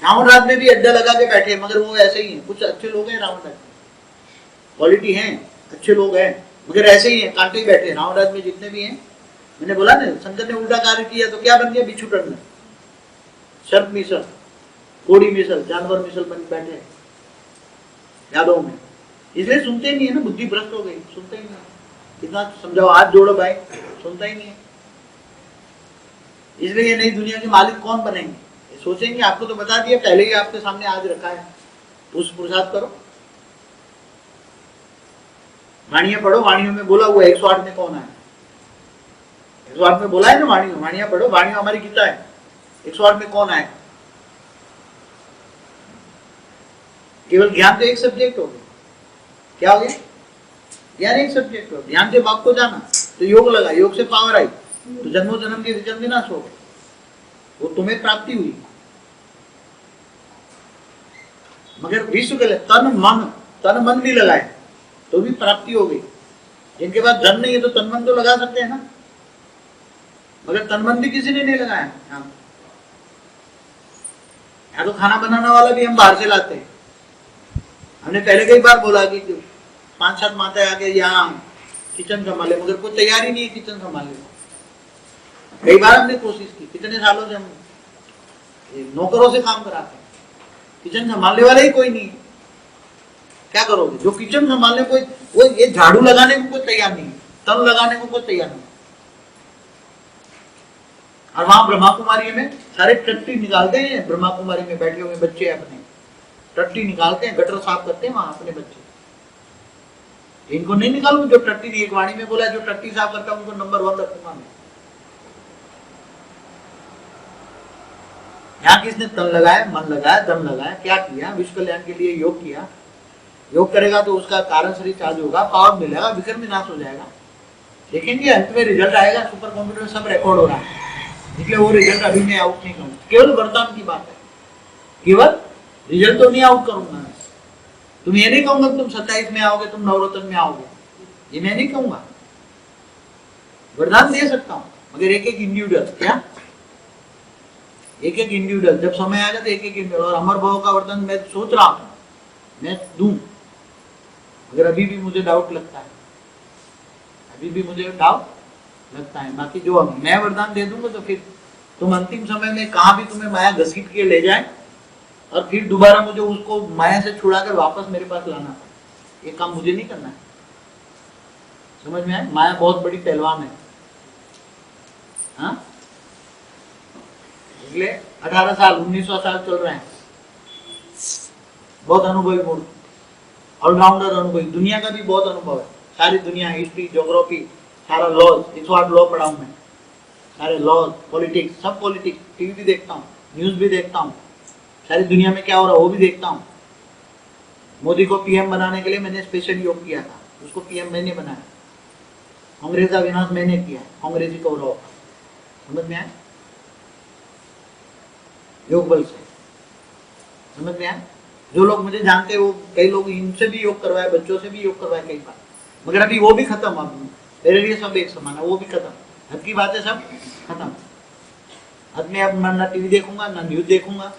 रावण राज में भी अड्डा लगा के बैठे, मगर वो ऐसे ही है। कुछ अच्छे लोग हैं रावण राज में, क्वालिटी है, अच्छे लोग हैं, मगर ऐसे ही है, कांटे ही बैठे। रावण राज में जितने भी हैं, मैंने बोला ना शंकर ने उल्टा कार्य किया तो क्या बन गया? बिच्छू टंडन, सर्प मिसल, कोड़ी मिसल, जानवर मिसल बन बैठे यादों में। इसलिए सुनते ही नहीं है ना, बुद्धि भ्रष्ट हो गई, सुनते ही नहीं। कितना समझाओ, हाथ जोड़ो भाई, सुनता ही नहीं है। इसलिए ये नई दुनिया के मालिक कौन बनेंगे सोचेंगे। आपको तो बता दिया पहले ही, आपके सामने आज रखा है, उस पुरुषार्थ करो। वाणियां पढ़ो, वाणियों में बोला हुआ 108 में कौन है? 108 में बोला है ना वाणियों, वाणियां पढ़ो, वाणियों हमारी गीता है। 108 में कौन आए? केवल ज्ञान तो एक सब्जेक्ट हो गया। क्या हो गया? ज्ञान एक सब्जेक्ट हो। ध्यान से बाप को जाना तो योग लगा, योग से पावर आई तो जन्मों जन्म के विकर्म विनाश हो गए, वो तुम्हें प्राप्ति हुई। मगर विश्व के तन मन भी लगाए तो भी प्राप्ति हो गई। जिनके पास धन नहीं है तो तन मन तो लगा सकते हैं ना, मगर तन मन भी किसी ने नहीं लगाया। यहाँ तो खाना बनाने वाला भी हम बाहर से लाते हैं। हमने पहले कई बार बोला कि 5-7 माता आके यहाँ किचन संभाले, मगर कोई तैयारी नहीं है किचन संभालने को। कई बार हमने कोशिश की, कितने सालों से हम नौकरों से काम कराते हैं, किचन संभालने वाला ही कोई नहीं। क्या करोगे? जो किचन संभालने कोई, वो ये झाड़ू लगाने को कोई तैयार नहीं, तन लगाने को कोई तैयार नहीं। और वहां ब्रह्मा कुमारी में सारे टट्टी निकालते हैं, ब्रह्मा कुमारी में बैठे हुए बच्चे अपने टट्टी निकालते हैं, गटर साफ करते हैं वहां अपने बच्चे। इनको नहीं निकालू जो टट्टी, एक वाणी में बोला जो टट्टी साफ करता उनको नंबर 1 रखूंगा मैं। यहाँ किसने तन लगाया, मन लगाया, दम लगाया, क्या किया? विश्व कल्याण के लिए योग किया। योग करेगा तो उसका कारण शरीर चार्ज होगा, पावर मिलेगा, विकर्म विनाश हो जाएगा। देखेंगे अंत में रिजल्ट आएगा, सुपर कंप्यूटर सब रिकॉर्ड हो रहा है। इसलिए वो रिजल्ट अभी मैं आउट नहीं करूंगा, केवल वर्तमान की बात है। केवल रिजल्ट तो नहीं आउट करूंगा। तुम ये नहीं कहूंगा तुम 27 में आओगे, तुम नवरत्न में आओगे, ये मैं नहीं कहूंगा। वरदान दे सकता हूं, मगर एक एक इंडिविजुअल, क्या एक एक इंडिविजुअल जब समय आएगा तो एक एक इंडिविजुअल। और अमर भाव का वरदान मैं सोच रहा हूं मैं दूं, मगर अभी भी मुझे डाउट लगता है, अभी भी मुझे डाउट लगता है। बाकी जो मैं वरदान दे दूंगा तो फिर तुम अंतिम समय में कहां भी तुम्हें माया घसीट के ले जाए और फिर दोबारा मुझे उसको माया से छुड़ा कर वापस मेरे पास लाना पड़े, ये काम मुझे नहीं करना है। समझ में आए? माया बहुत बड़ी पहलवान है। हाँ, इसलिए 18 साल 19वां साल चल रहे हैं, बहुत अनुभवी मूर्ख, ऑलराउंडर अनुभवी, दुनिया का भी बहुत अनुभव है। सारी दुनिया, हिस्ट्री, ज्योग्राफी, सारा लॉज, 108 लॉ पढ़ा हूं मैं, सारे लॉज, पॉलिटिक्स, सब पॉलिटिक्स, टीवी भी देखता हूँ, न्यूज भी देखता हूँ, सारी दुनिया में क्या हो रहा है वो भी देखता हूँ। मोदी को पीएम बनाने के लिए मैंने स्पेशल योग किया था, उसको पीएम मैंने बनाया। कांग्रेस का विनाश मैंने किया, कांग्रेसी कौरव। समझ में आया? योग बल से समझ में आया? जो लोग मुझे जानते हैं वो कई लोग इनसे भी योग करवाए, बच्चों से भी योग करवाए कई बार, मगर अभी वो भी खत्म। अब मेरे लिए सब एक समान है, वो भी खत्म। हद की बात है, सब खत्म। हद में अब मैं ना टीवी देखूंगा ना न्यूज देखूंगा।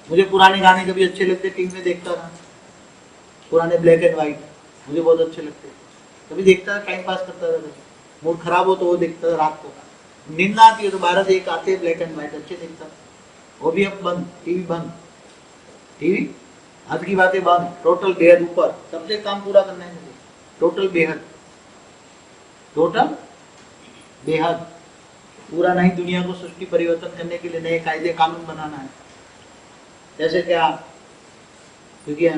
मुझे पुराने गाने कभी अच्छे लगते, टीवी में देखता था, पुराने ब्लैक एंड व्हाइट मुझे बहुत अच्छे लगते, कभी देखता था, टाइम पास करता था। मूड खराब हो तो वो देखता था, रात को नींद ना आती है तो 12 से 1 आते ब्लैक एंड व्हाइट अच्छे देखता था। वो भी अब बंद, टीवी बंद, टीवी हद की बातें बंद, टोटल बेहद ऊपर। सबसे काम पूरा करना है मुझे, टोटल बेहद, टोटल बेहद पूरा नहीं। दुनिया को सृष्टि परिवर्तन करने के लिए नए कायदे कानून बनाना है। जैसे क्या, क्योंकि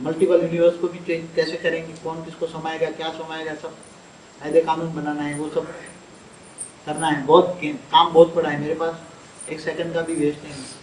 मल्टीपल यूनिवर्स को भी चेंज कैसे करेंगे, कौन किसको समाएगा, क्या समाएगा, सब कायदे कानून बनाना है, वो सब करना है। बहुत काम बहुत पड़ा है मेरे पास, 1 सेकंड का भी वेस्ट नहीं है।